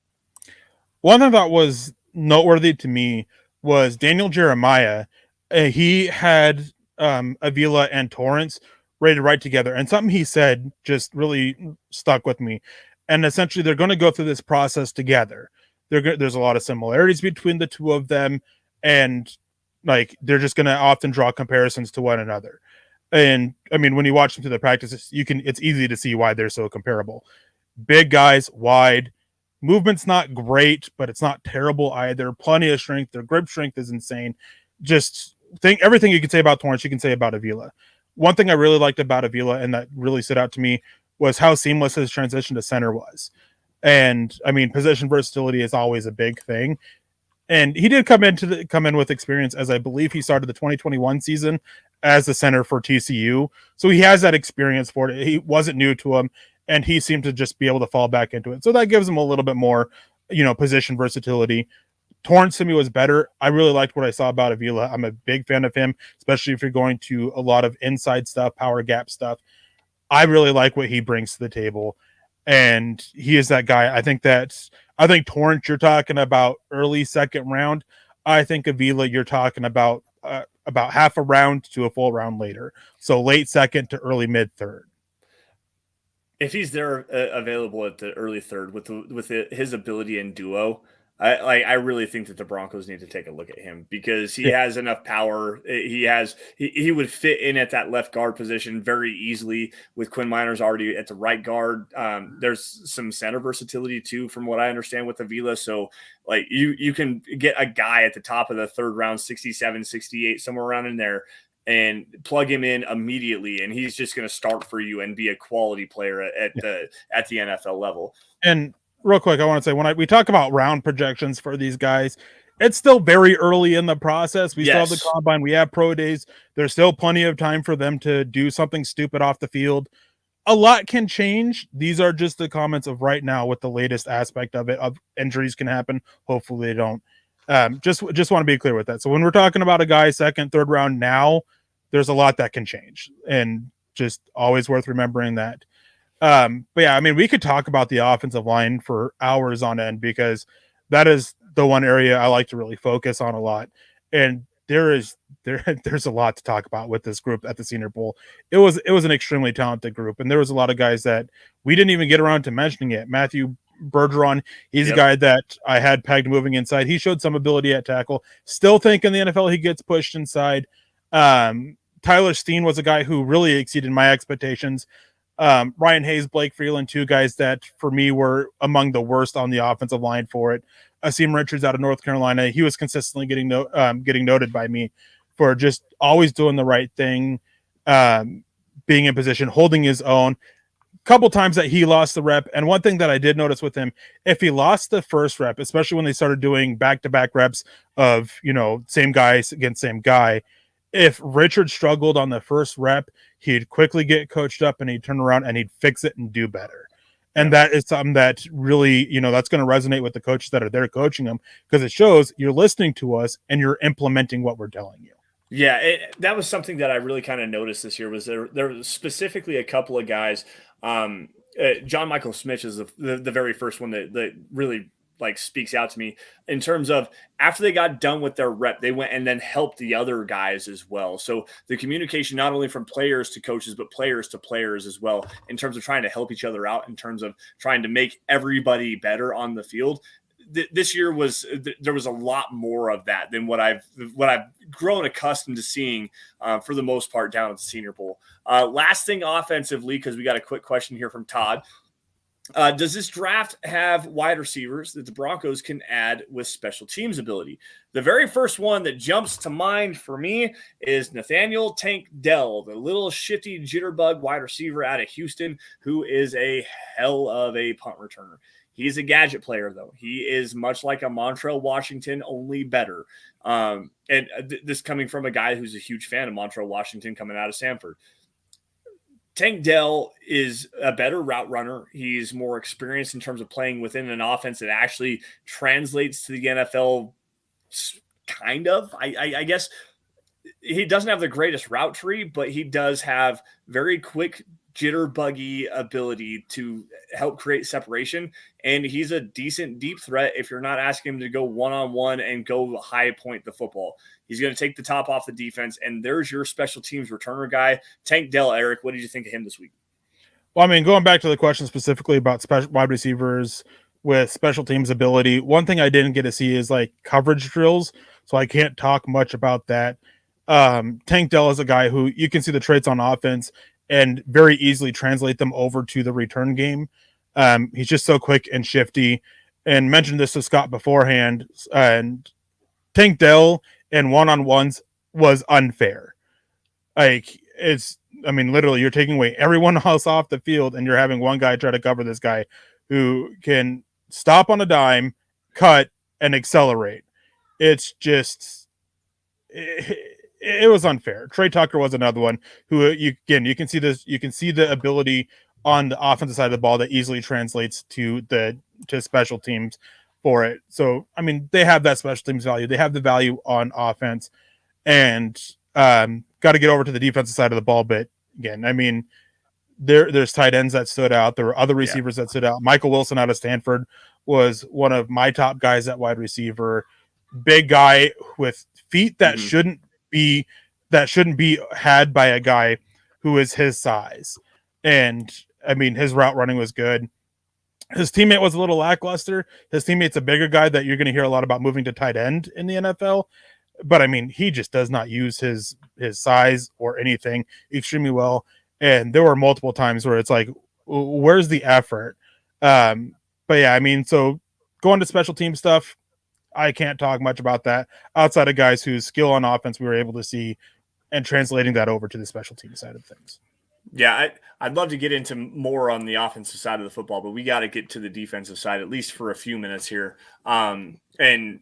One thing that was noteworthy to me was Daniel Jeremiah. He had Avila and Torrance rated right together, and something he said just really stuck with me. And essentially, they're going to go through this process together. There's a lot of similarities between the two of them, and like they're just going to often draw comparisons to one another. And I mean, when you watch them through the practices, it's easy to see why they're so comparable. Big guys, wide, movement's not great, but it's not terrible either. Plenty of strength. Their grip strength is insane. just think everything you can say about Torrance, you can say about Avila. One thing I really liked about Avila, and that really stood out to me, was how seamless his transition to center was. And I mean, position versatility is always a big thing. And he did come in with experience, as I believe he started the 2021 season as the center for TCU. So he has that experience for it. He wasn't new to him, and he seemed to just be able to fall back into it. So that gives him a little bit more, position versatility. Torrance to me was better. I really liked what I saw about Avila. I'm a big fan of him, especially if you're going to a lot of inside stuff, power gap stuff. I really like what he brings to the table, and he is that guy. I think Torrance, you're talking about early second round. I think Avila, you're talking about half a round to a full round later. So late second to early mid third. If he's there available at the early third with his ability in duo, I really think that the Broncos need to take a look at him because he has enough power. He would fit in at that left guard position very easily with Quinn Miners already at the right guard. There's some center versatility too, from what I understand with Avila. So like you can get a guy at the top of the third round, 67, 68, somewhere around in there, and plug him in immediately, and he's just going to start for you and be a quality player at the NFL level. And real quick, I want to say when we talk about round projections for these guys, it's still very early in the process. We still have the combine, we have pro days. There's still plenty of time for them to do something stupid off the field. A lot can change. These are just the comments of right now with the latest aspect of it. Of injuries can happen. Hopefully they don't. Just want to be clear with that. So when we're talking about a guy second, third round now, there's a lot that can change, and just always worth remembering that. But yeah, I mean, we could talk about the offensive line for hours on end because that is the one area I like to really focus on a lot. And there's a lot to talk about with this group at the Senior Bowl. It was an extremely talented group, and there was a lot of guys that we didn't even get around to mentioning it. Matthew Bergeron, he's a guy that I had pegged moving inside. He showed some ability at tackle. Still think in the NFL he gets pushed inside. Tyler Steen was a guy who really exceeded my expectations. Ryan Hayes, Blake Freeland, two guys that for me were among the worst on the offensive line for it. Asim Richards out of North Carolina, he was consistently getting noted by me for just always doing the right thing, being in position, holding his own. Couple times that he lost the rep, and one thing that I did notice with him, if he lost the first rep, especially when they started doing back-to-back reps of same guys against same guy, if Richard struggled on the first rep, he'd quickly get coached up and he'd turn around and he'd fix it and do better. And that is something that really, that's going to resonate with the coaches that are there coaching them, because it shows you're listening to us and you're implementing what we're telling you. Yeah, that was something that I really kind of noticed this year. Was there was specifically a couple of guys. John Michael Smith is the very first one that really speaks out to me in terms of after they got done with their rep, they went and then helped the other guys as well. So the communication, not only from players to coaches, but players to players as well, in terms of trying to help each other out, in terms of trying to make everybody better on the field. This year there was a lot more of that than what I've grown accustomed to seeing for the most part down at the Senior Bowl. Last thing offensively, because we got a quick question here from Todd. Does this draft have wide receivers that the Broncos can add with special teams ability? The very first one that jumps to mind for me is Nathaniel Tank Dell, the little shifty jitterbug wide receiver out of Houston, who is a hell of a punt returner. He's a gadget player, though. He is much like a Montrell Washington, only better. This coming from a guy who's a huge fan of Montrell Washington coming out of Samford. Tank Dell is a better route runner. He's more experienced in terms of playing within an offense that actually translates to the NFL, kind of. I guess he doesn't have the greatest route tree, but he does have very quick, jitterbuggy ability to help create separation. And he's a decent deep threat if you're not asking him to go one-on-one and go high point the football. He's going to take the top off the defense, and there's your special teams returner guy, Tank Dell. Eric, what did you think of him this week? Well, I mean, going back to the question specifically about wide receivers with special teams ability, one thing I didn't get to see is coverage drills, so I can't talk much about that. Tank Dell is a guy who you can see the traits on offense and very easily translate them over to the return game. He's just so quick and shifty, and mentioned this to Scott beforehand. And Tank Dell in one-on-ones was unfair. Like, literally, you're taking away everyone else off the field, and you're having one guy try to cover this guy who can stop on a dime, cut, and accelerate. It's just, it was unfair. Trey Tucker was another one who you can see this. You can see the ability on the offensive side of the ball that easily translates to special teams for it. So they have that special teams value. They have the value on offense, and got to get over to the defensive side of the ball. But again, there's tight ends that stood out. There were other receivers that stood out. Michael Wilson out of Stanford was one of my top guys at wide receiver. Big guy with feet that shouldn't be had by a guy who is his size. And his route running was good. His teammate was a little lackluster. His teammate's a bigger guy that you're going to hear a lot about moving to tight end in the NFL. But he just does not use his size or anything extremely well. And there were multiple times where it's like, where's the effort? But yeah, so going to special team stuff, I can't talk much about that outside of guys whose skill on offense we were able to see and translating that over to the special team side of things. Yeah, I'd love to get into more on the offensive side of the football, but we got to get to the defensive side at least for a few minutes here. And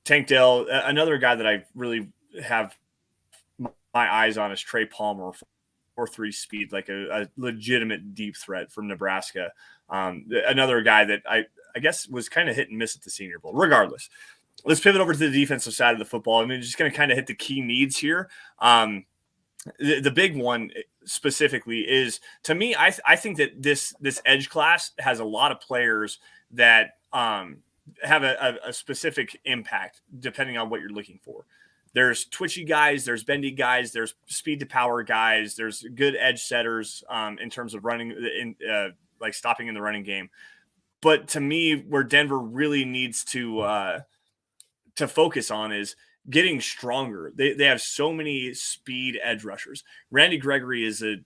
Tank Dell, another guy that I really have my eyes on is Trey Palmer, 4.3 speed, like a legitimate deep threat from Nebraska. Another guy that I guess was kind of hit and miss at the Senior Bowl. Regardless, let's pivot over to the defensive side of the football. Just going to kind of hit the key needs here. The big one specifically is, to me, I think that this edge class has a lot of players that have a specific impact depending on what you're looking for. There's twitchy guys, there's bendy guys, there's speed to power guys, there's good edge setters in terms of running, like stopping in the running game. But to me, where Denver really needs to focus on is getting stronger. They have so many speed edge rushers. Randy Gregory is a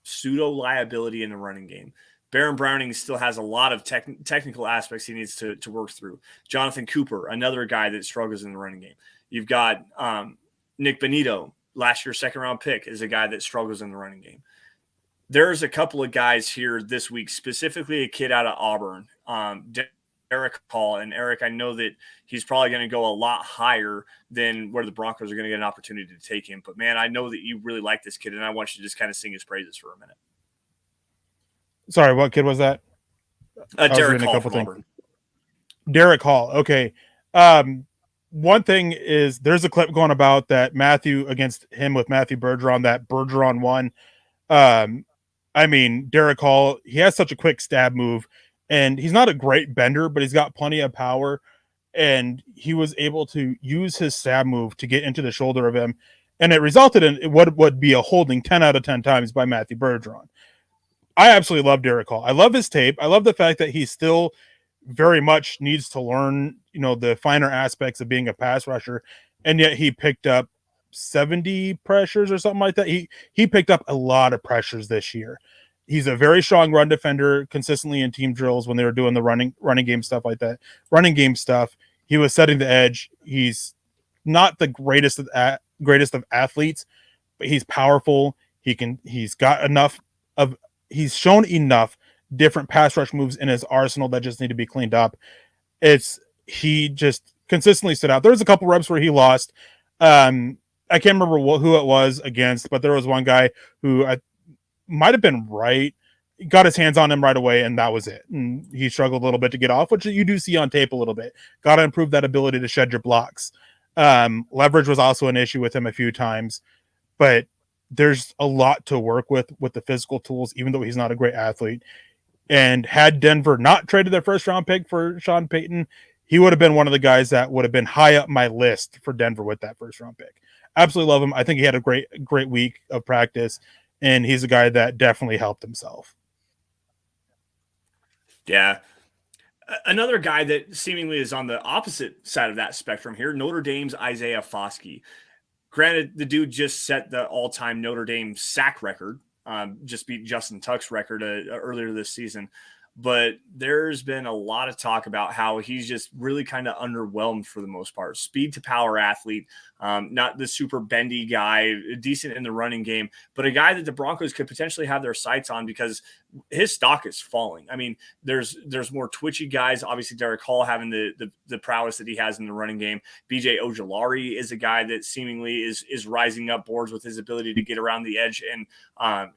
pseudo liability in the running game. Baron Browning still has a lot of technical aspects he needs to work through. Jonathan Cooper, another guy that struggles in the running game. You've got Nick Benito, last year's second-round pick, is a guy that struggles in the running game. There's a couple of guys here this week, specifically a kid out of Auburn, Erick Hall. And Erick, I know that he's probably going to go a lot higher than where the Broncos are going to get an opportunity to take him. But, man, I know that you really like this kid, and I want you to just kind of sing his praises for a minute. Sorry, what kid was that? Derek Hall from Auburn. Derek Hall. Okay. One thing is there's a clip going about that Matthew against him with Matthew Bergeron, that Bergeron won. Derek Hall, he has such a quick stab move, and he's not a great bender, but he's got plenty of power, and he was able to use his stab move to get into the shoulder of him, and it resulted in what would be a holding 10 out of 10 times by Matthew Bergeron. I absolutely love Derek Hall. I love his tape. I love the fact that he still very much needs to learn, the finer aspects of being a pass rusher, and yet he picked up 70 pressures or something like that. He picked up a lot of pressures this year. He's a very strong run defender consistently in team drills when they were doing the running game stuff like that. Running game stuff, he was setting the edge. He's not the greatest of athletes, but he's powerful. He's shown enough different pass rush moves in his arsenal that just need to be cleaned up. He just consistently stood out. There was a couple reps where he lost. I can't remember who it was against, but there was one guy who might have been right. He got his hands on him right away, and that was it. And he struggled a little bit to get off, which you do see on tape a little bit. Got to improve that ability to shed your blocks. Leverage was also an issue with him a few times, but there's a lot to work with the physical tools, even though he's not a great athlete. And had Denver not traded their first round pick for Sean Payton, he would have been one of the guys that would have been high up my list for Denver with that first round pick. Absolutely love him. I think he had a great week of practice, and he's a guy that definitely helped himself. Yeah. Another guy that seemingly is on the opposite side of that spectrum here, Notre Dame's Isaiah Foskey. Granted, the dude just set the all-time Notre Dame sack record, just beat Justin Tuck's record earlier this season. but there's been a lot of talk about how he's just really kind of underwhelmed for the most part. Speed to power athlete, not the super bendy guy, decent in the running game, but a guy that the Broncos could potentially have their sights on because his stock is falling. I mean, there's more twitchy guys. Obviously, Derek Hall having the prowess that he has in the running game. BJ Ojulari is a guy that seemingly is rising up boards with his ability to get around the edge and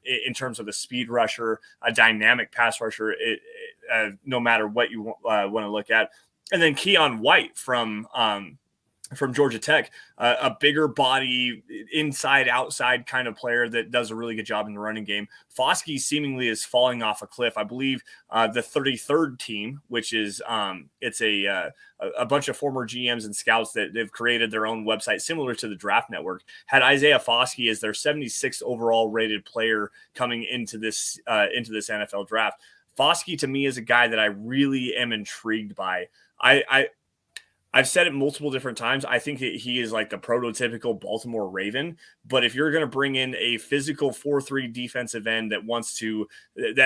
in terms of a speed rusher, a dynamic pass rusher, no matter what you want to look at. And then Keon White from Georgia Tech, a bigger body, inside outside kind of player that does a really good job in the running game. Foskey seemingly is falling off a cliff. I believe the 33rd team, which is it's a bunch of former GMs and scouts that they've created their own website similar to the Draft Network, had Isaiah Foskey as their 76th overall rated player coming into this NFL draft. Foskey to me is a guy that I really am intrigued by. I've said it multiple different times. I think he is like the prototypical Baltimore Raven. But if you're going to bring in a physical 4-3 defensive end that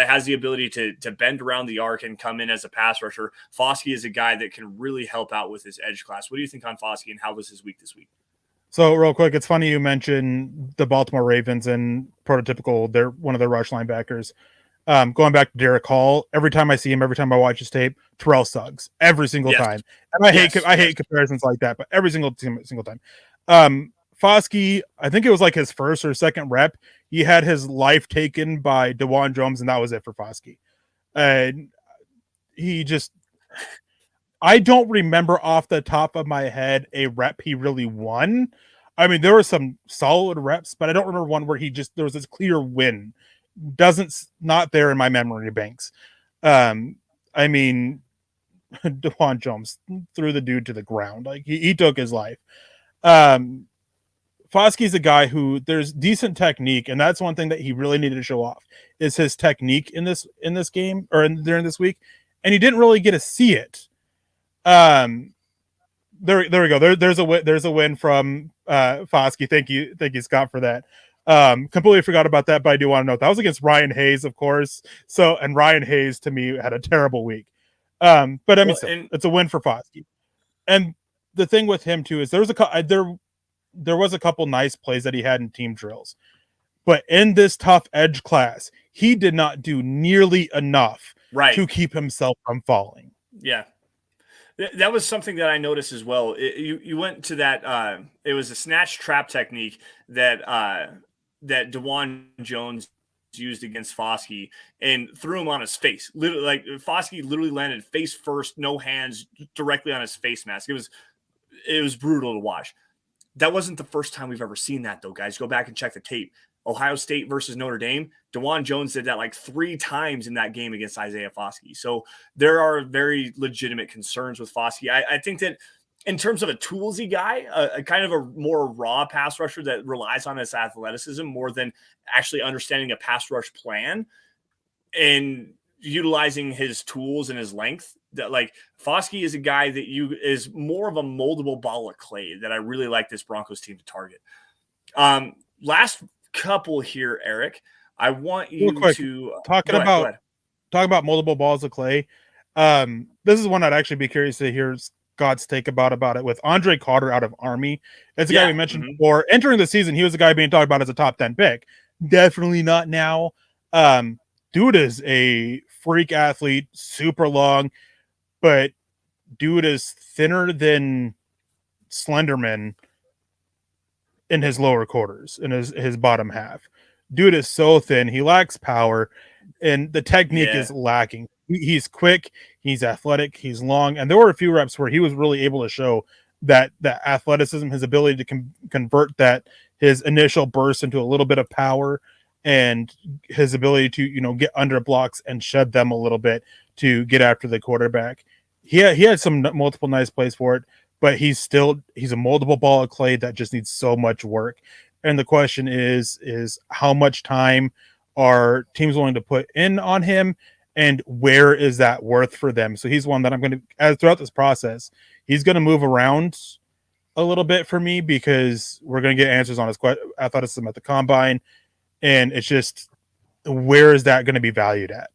has the ability to bend around the arc and come in as a pass rusher, Foskey is a guy that can really help out with his edge class. What do you think on Foskey, and how was his week this week? So real quick, it's funny you mentioned the Baltimore Ravens and prototypical. They're one of their rush linebackers. Going back to Derek Hall, every time I see him, every time I watch his tape, Terrell Suggs every single time. And I hate comparisons like that, but every single time. Foskey, I think it was like his first or second rep, he had his life taken by DeJuan Jones, and that was it for Foskey. And I don't remember off the top of my head a rep he really won. I mean, there were some solid reps, but I don't remember one where there was this clear win. Not there in my memory banks. I mean, DeJuan Jones threw the dude to the ground. Like he took his life. Foskey's a guy who there's decent technique, and that's one thing that he really needed to show off is his technique in this game or during this week, and he didn't really get to see it. There we go. There's a win from Foskey. Thank you, Scott, for that. Completely forgot about that, but I do want to note that was against Ryan Hayes, of course. And Ryan Hayes to me had a terrible week. But I mean, it's a win for Foskey. And the thing with him too is there was a couple nice plays that he had in team drills, but in this tough edge class, he did not do nearly enough to keep himself from falling. Yeah. That was something that I noticed as well. You went to that. It was a snatch trap technique that DeJuan Jones used against Foskey and threw him on his face. Literally, like Foskey literally landed face first, no hands, directly on his face mask. It was brutal to watch. That wasn't the first time we've ever seen that, though, guys. Go back and check the tape. Ohio State versus Notre Dame, DeJuan Jones did that like 3 times in that game against Isaiah Foskey. So there are very legitimate concerns with Foskey. I think that in terms of a toolsy guy, a kind of a more raw pass rusher that relies on his athleticism more than actually understanding a pass rush plan and utilizing his tools and his length, that like Foskey is a guy that is more of a moldable ball of clay that I really like this Broncos team to target. Last couple here, Eric. I want you to talk about multiple balls of clay. This is one I'd actually be curious to hear Scott's take about it with Andre Carter out of Army. It's a guy we mentioned before. Entering the season, he was a guy being talked about as a top 10 pick. Definitely not now. Dude is a freak athlete, super long, but dude is thinner than Slenderman in his lower quarters, in his bottom half. Dude is so thin. He lacks power, and the technique is lacking. He's quick, he's athletic, he's long, and there were a few reps where he was really able to show that athleticism, his ability to convert his initial burst into a little bit of power, and his ability to get under blocks and shed them a little bit to get after the quarterback. He had some multiple nice plays for it, but he's a moldable ball of clay that just needs so much work. And the question is how much time are teams willing to put in on him, and where is that worth for them? So he's one that I'm going to, as throughout this process, he's going to move around a little bit for me because we're going to get answers on his athleticism at the combine. And it's just, where is that going to be valued at?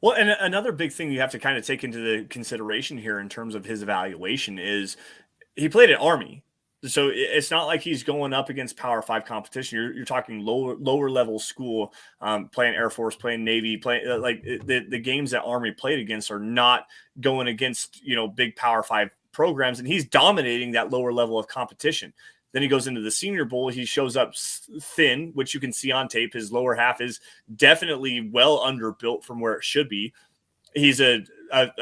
Well, and another big thing you have to kind of take into the consideration here in terms of his evaluation is he played at Army. So it's not like he's going up against Power Five competition. You're talking lower level school, playing Air Force, playing Navy, playing like the games that Army played against are not going against big Power Five programs, and he's dominating that lower level of competition. Then he goes into the Senior Bowl. He shows up thin, which you can see on tape. His lower half is definitely well underbuilt from where it should be. He's a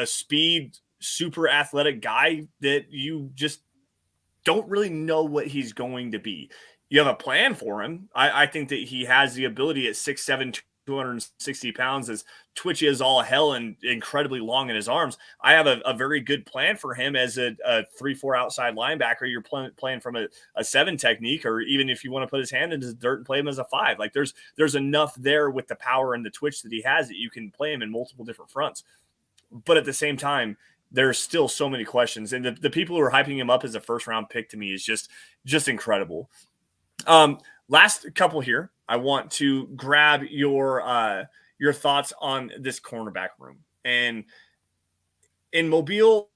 speed, super athletic guy that you just don't really know what he's going to be. You have a plan for him. I think that he has the ability at 6'7", 260 pounds, as twitchy as all hell and incredibly long in his arms. I have a very good plan for him as a 3-4 outside linebacker. You're playing from a 7 technique, or even if you want to put his hand into the dirt and play him as a 5. Like there's enough there with the power and the twitch that he has that you can play him in multiple different fronts. But at the same time, there's still so many questions. And the people who are hyping him up as a first-round pick to me is just incredible. Last couple here. I want to grab your thoughts on this cornerback room. And in Mobile,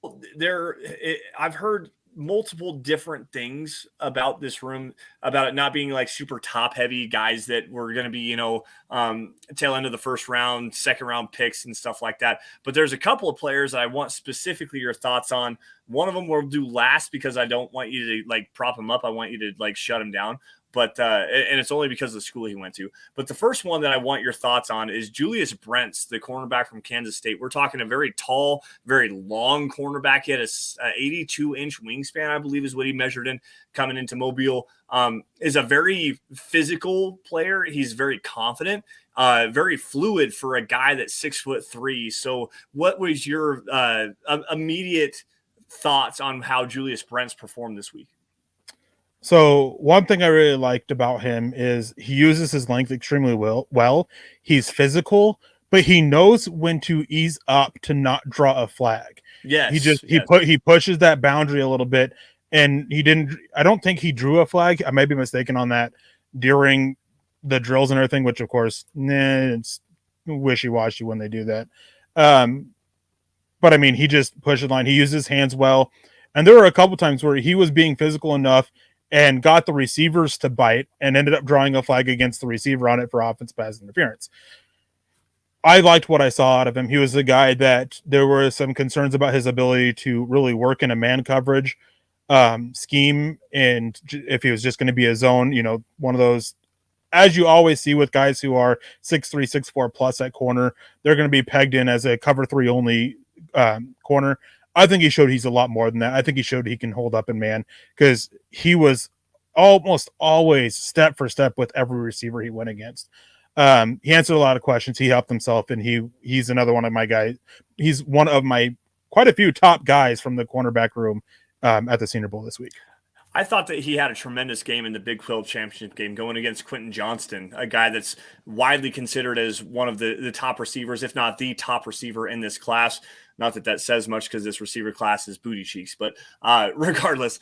I've heard multiple different things about this room, about it not being like super top heavy guys that were going to be, tail end of the first round, second round picks and stuff like that. But there's a couple of players that I want specifically your thoughts on. One of them we'll do last because I don't want you to like prop him up. I want you to like shut him down. But and it's only because of the school he went to. But the first one that I want your thoughts on is Julius Brents, the cornerback from Kansas State. We're talking a very tall, very long cornerback. He had a 82-inch wingspan, I believe is what he measured in coming into Mobile. Is a very physical player. He's very confident, very fluid for a guy that's 6'3". So what was your immediate thoughts on how Julius Brents performed this week? So one thing I really liked about him is he uses his length extremely well. He's physical, but he knows when to ease up to not draw a flag. Yes. He pushes that boundary a little bit, and I don't think he drew a flag. I may be mistaken on that during the drills and everything, which of course, it's wishy-washy when they do that. But I mean, he just pushed the line. He uses his hands well. And there were a couple times where he was being physical enough and got the receivers to bite and ended up drawing a flag against the receiver on it for offensive pass interference. I liked what I saw out of him. He was the guy that there were some concerns about his ability to really work in a man coverage scheme. And if he was just going to be a zone, one of those, as you always see with guys who are 6'3", 6'4 plus at corner, they're going to be pegged in as a cover 3 only corner. I think he showed he's a lot more than that. I think he showed he can hold up in man, because he was almost always step for step with every receiver he went against. He answered a lot of questions. He helped himself, and he's another one of my guys. He's one of my quite a few top guys from the cornerback room at the Senior Bowl this week. I thought that he had a tremendous game in the Big 12 championship game going against Quentin Johnston, a guy that's widely considered as one of the top receivers, if not the top receiver in this class. Not that that says much because this receiver class is booty cheeks, but regardless,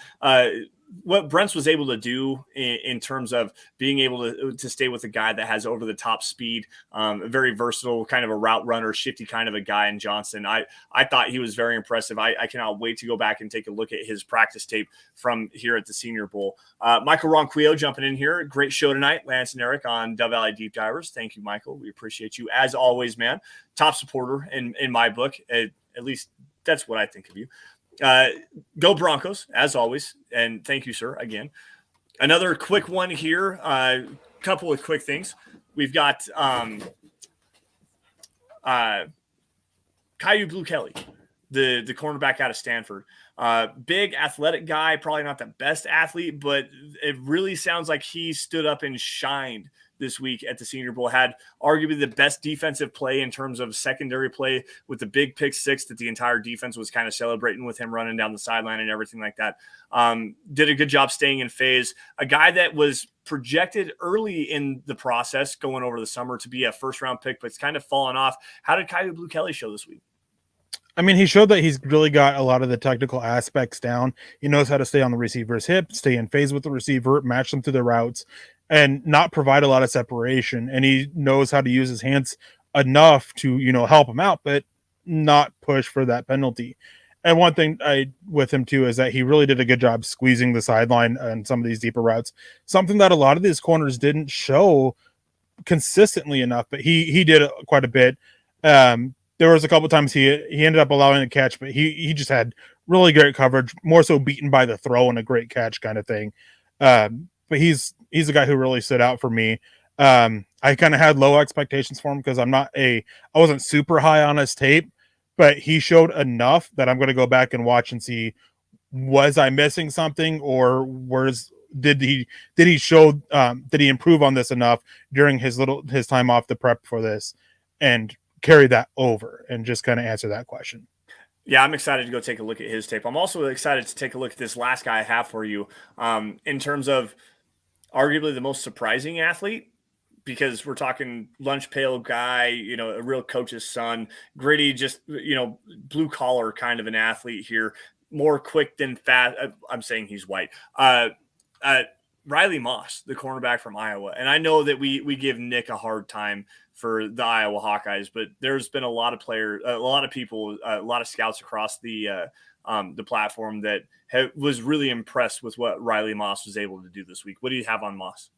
what Brents was able to do in terms of being able to stay with a guy that has over the top speed, very versatile, kind of a route runner, shifty kind of a guy in Johnson. I thought he was very impressive. I cannot wait to go back and take a look at his practice tape from here at the Senior Bowl. Michael Ronquillo jumping in here. Great show tonight. Lance and Eric on Dove Valley Deep Divers. Thank you, Michael. We appreciate you as always, man. Top supporter in my book. At least that's what I think of you. Go Broncos, as always. And thank you, sir, again. Another quick one here. Couple of quick things. We've got Caillou Blue Kelly, the cornerback out of Stanford. Big athletic guy, probably not the best athlete, but it really sounds like he stood up and shined this week at the Senior Bowl. Had arguably the best defensive play in terms of secondary play with the big pick six that the entire defense was kind of celebrating with him running down the sideline and everything like that. Did a good job staying in phase. A guy that was projected early in the process going over the summer to be a first-round pick, but it's kind of fallen off. How did Caillou Blue Kelly show this week? I mean, he showed that he's really got a lot of the technical aspects down. He knows how to stay on the receiver's hip, stay in phase with the receiver, match them to the routes, and not provide a lot of separation. And he knows how to use his hands enough to, help him out, but not push for that penalty. And one thing with him too is that he really did a good job squeezing the sideline on some of these deeper routes, something that a lot of these corners didn't show consistently enough, but he did it quite a bit. There was a couple times he ended up allowing a catch, but he just had really great coverage, more so beaten by the throw and a great catch kind of thing. But he's a guy who really stood out for me. I kind of had low expectations for him because I wasn't super high on his tape, but he showed enough that I'm going to go back and watch and see, was I missing something, or did he improve on this enough during his time off the prep for this and carry that over, and just kind of answer that question. Yeah, I'm excited to go take a look at his tape. I'm also excited to take a look at this last guy I have for you, in terms of arguably the most surprising athlete, because we're talking lunch pail guy, a real coach's son, gritty, just, blue collar kind of an athlete here, more quick than fast. I'm saying he's white. Riley Moss, the cornerback from Iowa. And I know that we give Nick a hard time for the Iowa Hawkeyes, but there's been a lot of people, a lot of scouts across the platform that was really impressed with what Riley Moss was able to do this week. What do you have on Moss?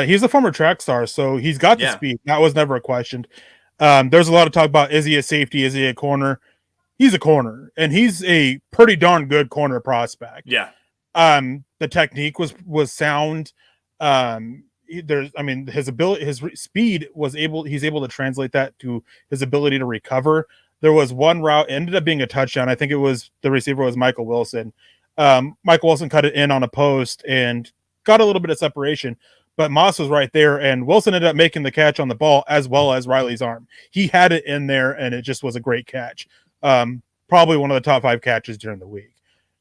He's a former track star, so he's got the speed. That was never a question. There's a lot of talk about, is he a safety? Is he a corner? He's a corner, and he's a pretty darn good corner prospect. Yeah. The technique was sound. His ability, his speed he's able to translate that to his ability to recover. There was one route, ended up being a touchdown. I think it was, the receiver was Michael Wilson. Michael Wilson cut it in on a post and got a little bit of separation, but Moss was right there, and Wilson ended up making the catch on the ball as well as Riley's arm. He had it in there, and it just was a great catch. Probably one of the top 5 catches during the week.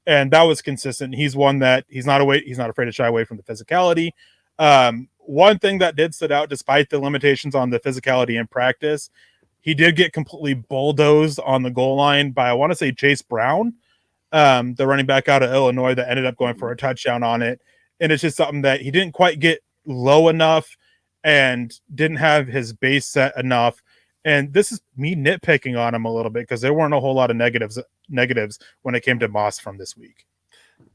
And that was consistent. He's one that he's not afraid to shy away from the physicality. One thing that did stood out, despite the limitations on the physicality in practice, he did get completely bulldozed on the goal line by, I want to say, Chase Brown, the running back out of Illinois, that ended up going for a touchdown on it. And it's just something that he didn't quite get low enough and didn't have his base set enough. And this is me nitpicking on him a little bit, because there weren't a whole lot of negatives when it came to Moss from this week.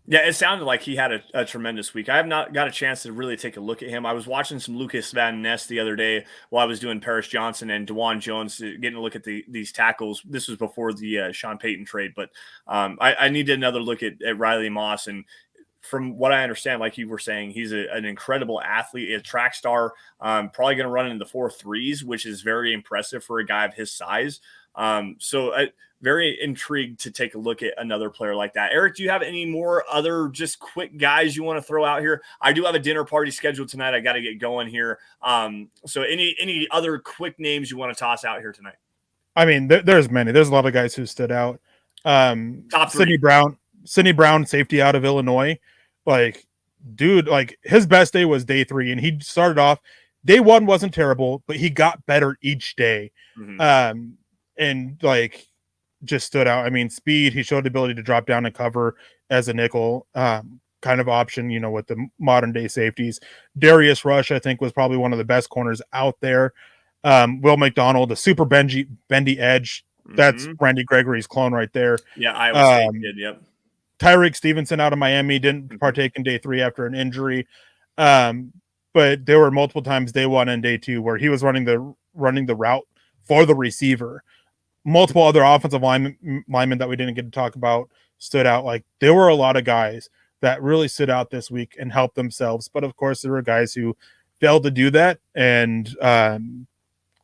Yeah, it sounded like he had a tremendous week. I have not got a chance to really take a look at him. I was watching some Lucas Van Ness the other day while I was doing Paris Johnson and DeJuan Jones, getting a look at these tackles. This was before the Sean Payton trade, but I needed another look at Riley Moss. And from what I understand, like you were saying, he's an incredible athlete, a track star, probably going to run in the 4.3s, which is very impressive for a guy of his size. Very intrigued to take a look at another player like that. Eric, do you have any more other just quick guys you want to throw out here? I do have a dinner party scheduled tonight. I got to get going here. So any other quick names you want to toss out here tonight? I mean, there's many. There's a lot of guys who stood out. Top 3. Sidney Brown, safety out of Illinois. Like, dude, like, his best day was day 3, and he started off. Day 1 wasn't terrible, but he got better each day. Mm-hmm. And like, just stood out. I mean, speed, he showed the ability to drop down and cover as a nickel kind of option, with the modern day safeties. Darius Rush, I think, was probably one of the best corners out there. Will McDonald, the super bendy edge. That's Randy Gregory's clone right there. Yeah, Iowa State kid, yep. Tyreek Stevenson out of Miami didn't partake in day 3 after an injury. But there were multiple times day 1 and day 2 where he was running the route for the receiver. Multiple other offensive linemen that we didn't get to talk about stood out. Like, there were a lot of guys that really stood out this week and helped themselves. But of course, there were guys who failed to do that. And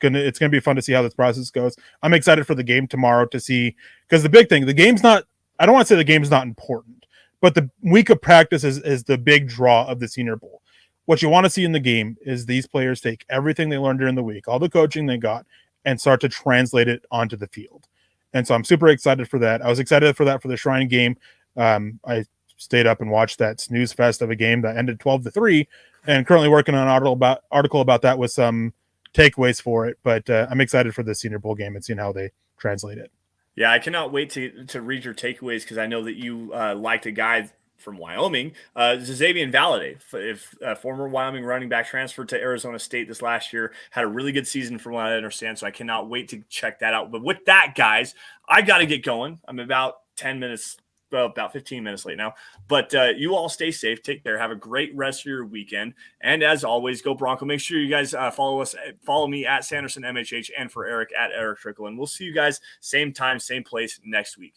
it's gonna be fun to see how this process goes. I'm excited for the game tomorrow to see, because the big thing, the game's not. I don't want to say the game's not important, but the week of practice is the big draw of the Senior Bowl. What you want to see in the game is these players take everything they learned during the week, all the coaching they got, and start to translate it onto the field. And so I'm super excited for that. I was excited for that for the Shrine game. I stayed up and watched that snooze fest of a game that ended 12-3, and currently working on an article about that with some takeaways for it. But I'm excited for the Senior Bowl game and seeing how they translate it. Yeah, I cannot wait to read your takeaways, because I know that you liked a guy from Wyoming, Xavier Valade, if former Wyoming running back, transferred to Arizona State this last year, had a really good season from what I understand. So I cannot wait to check that out. But with that, guys, I got to get going. I'm about 10 minutes, well, about 15 minutes late now. But you all stay safe. Take care. Have a great rest of your weekend. And as always, go Bronco. Make sure you guys follow me at Sanderson MHH, and for Erick at Erick Trickel. And we'll see you guys same time, same place next week.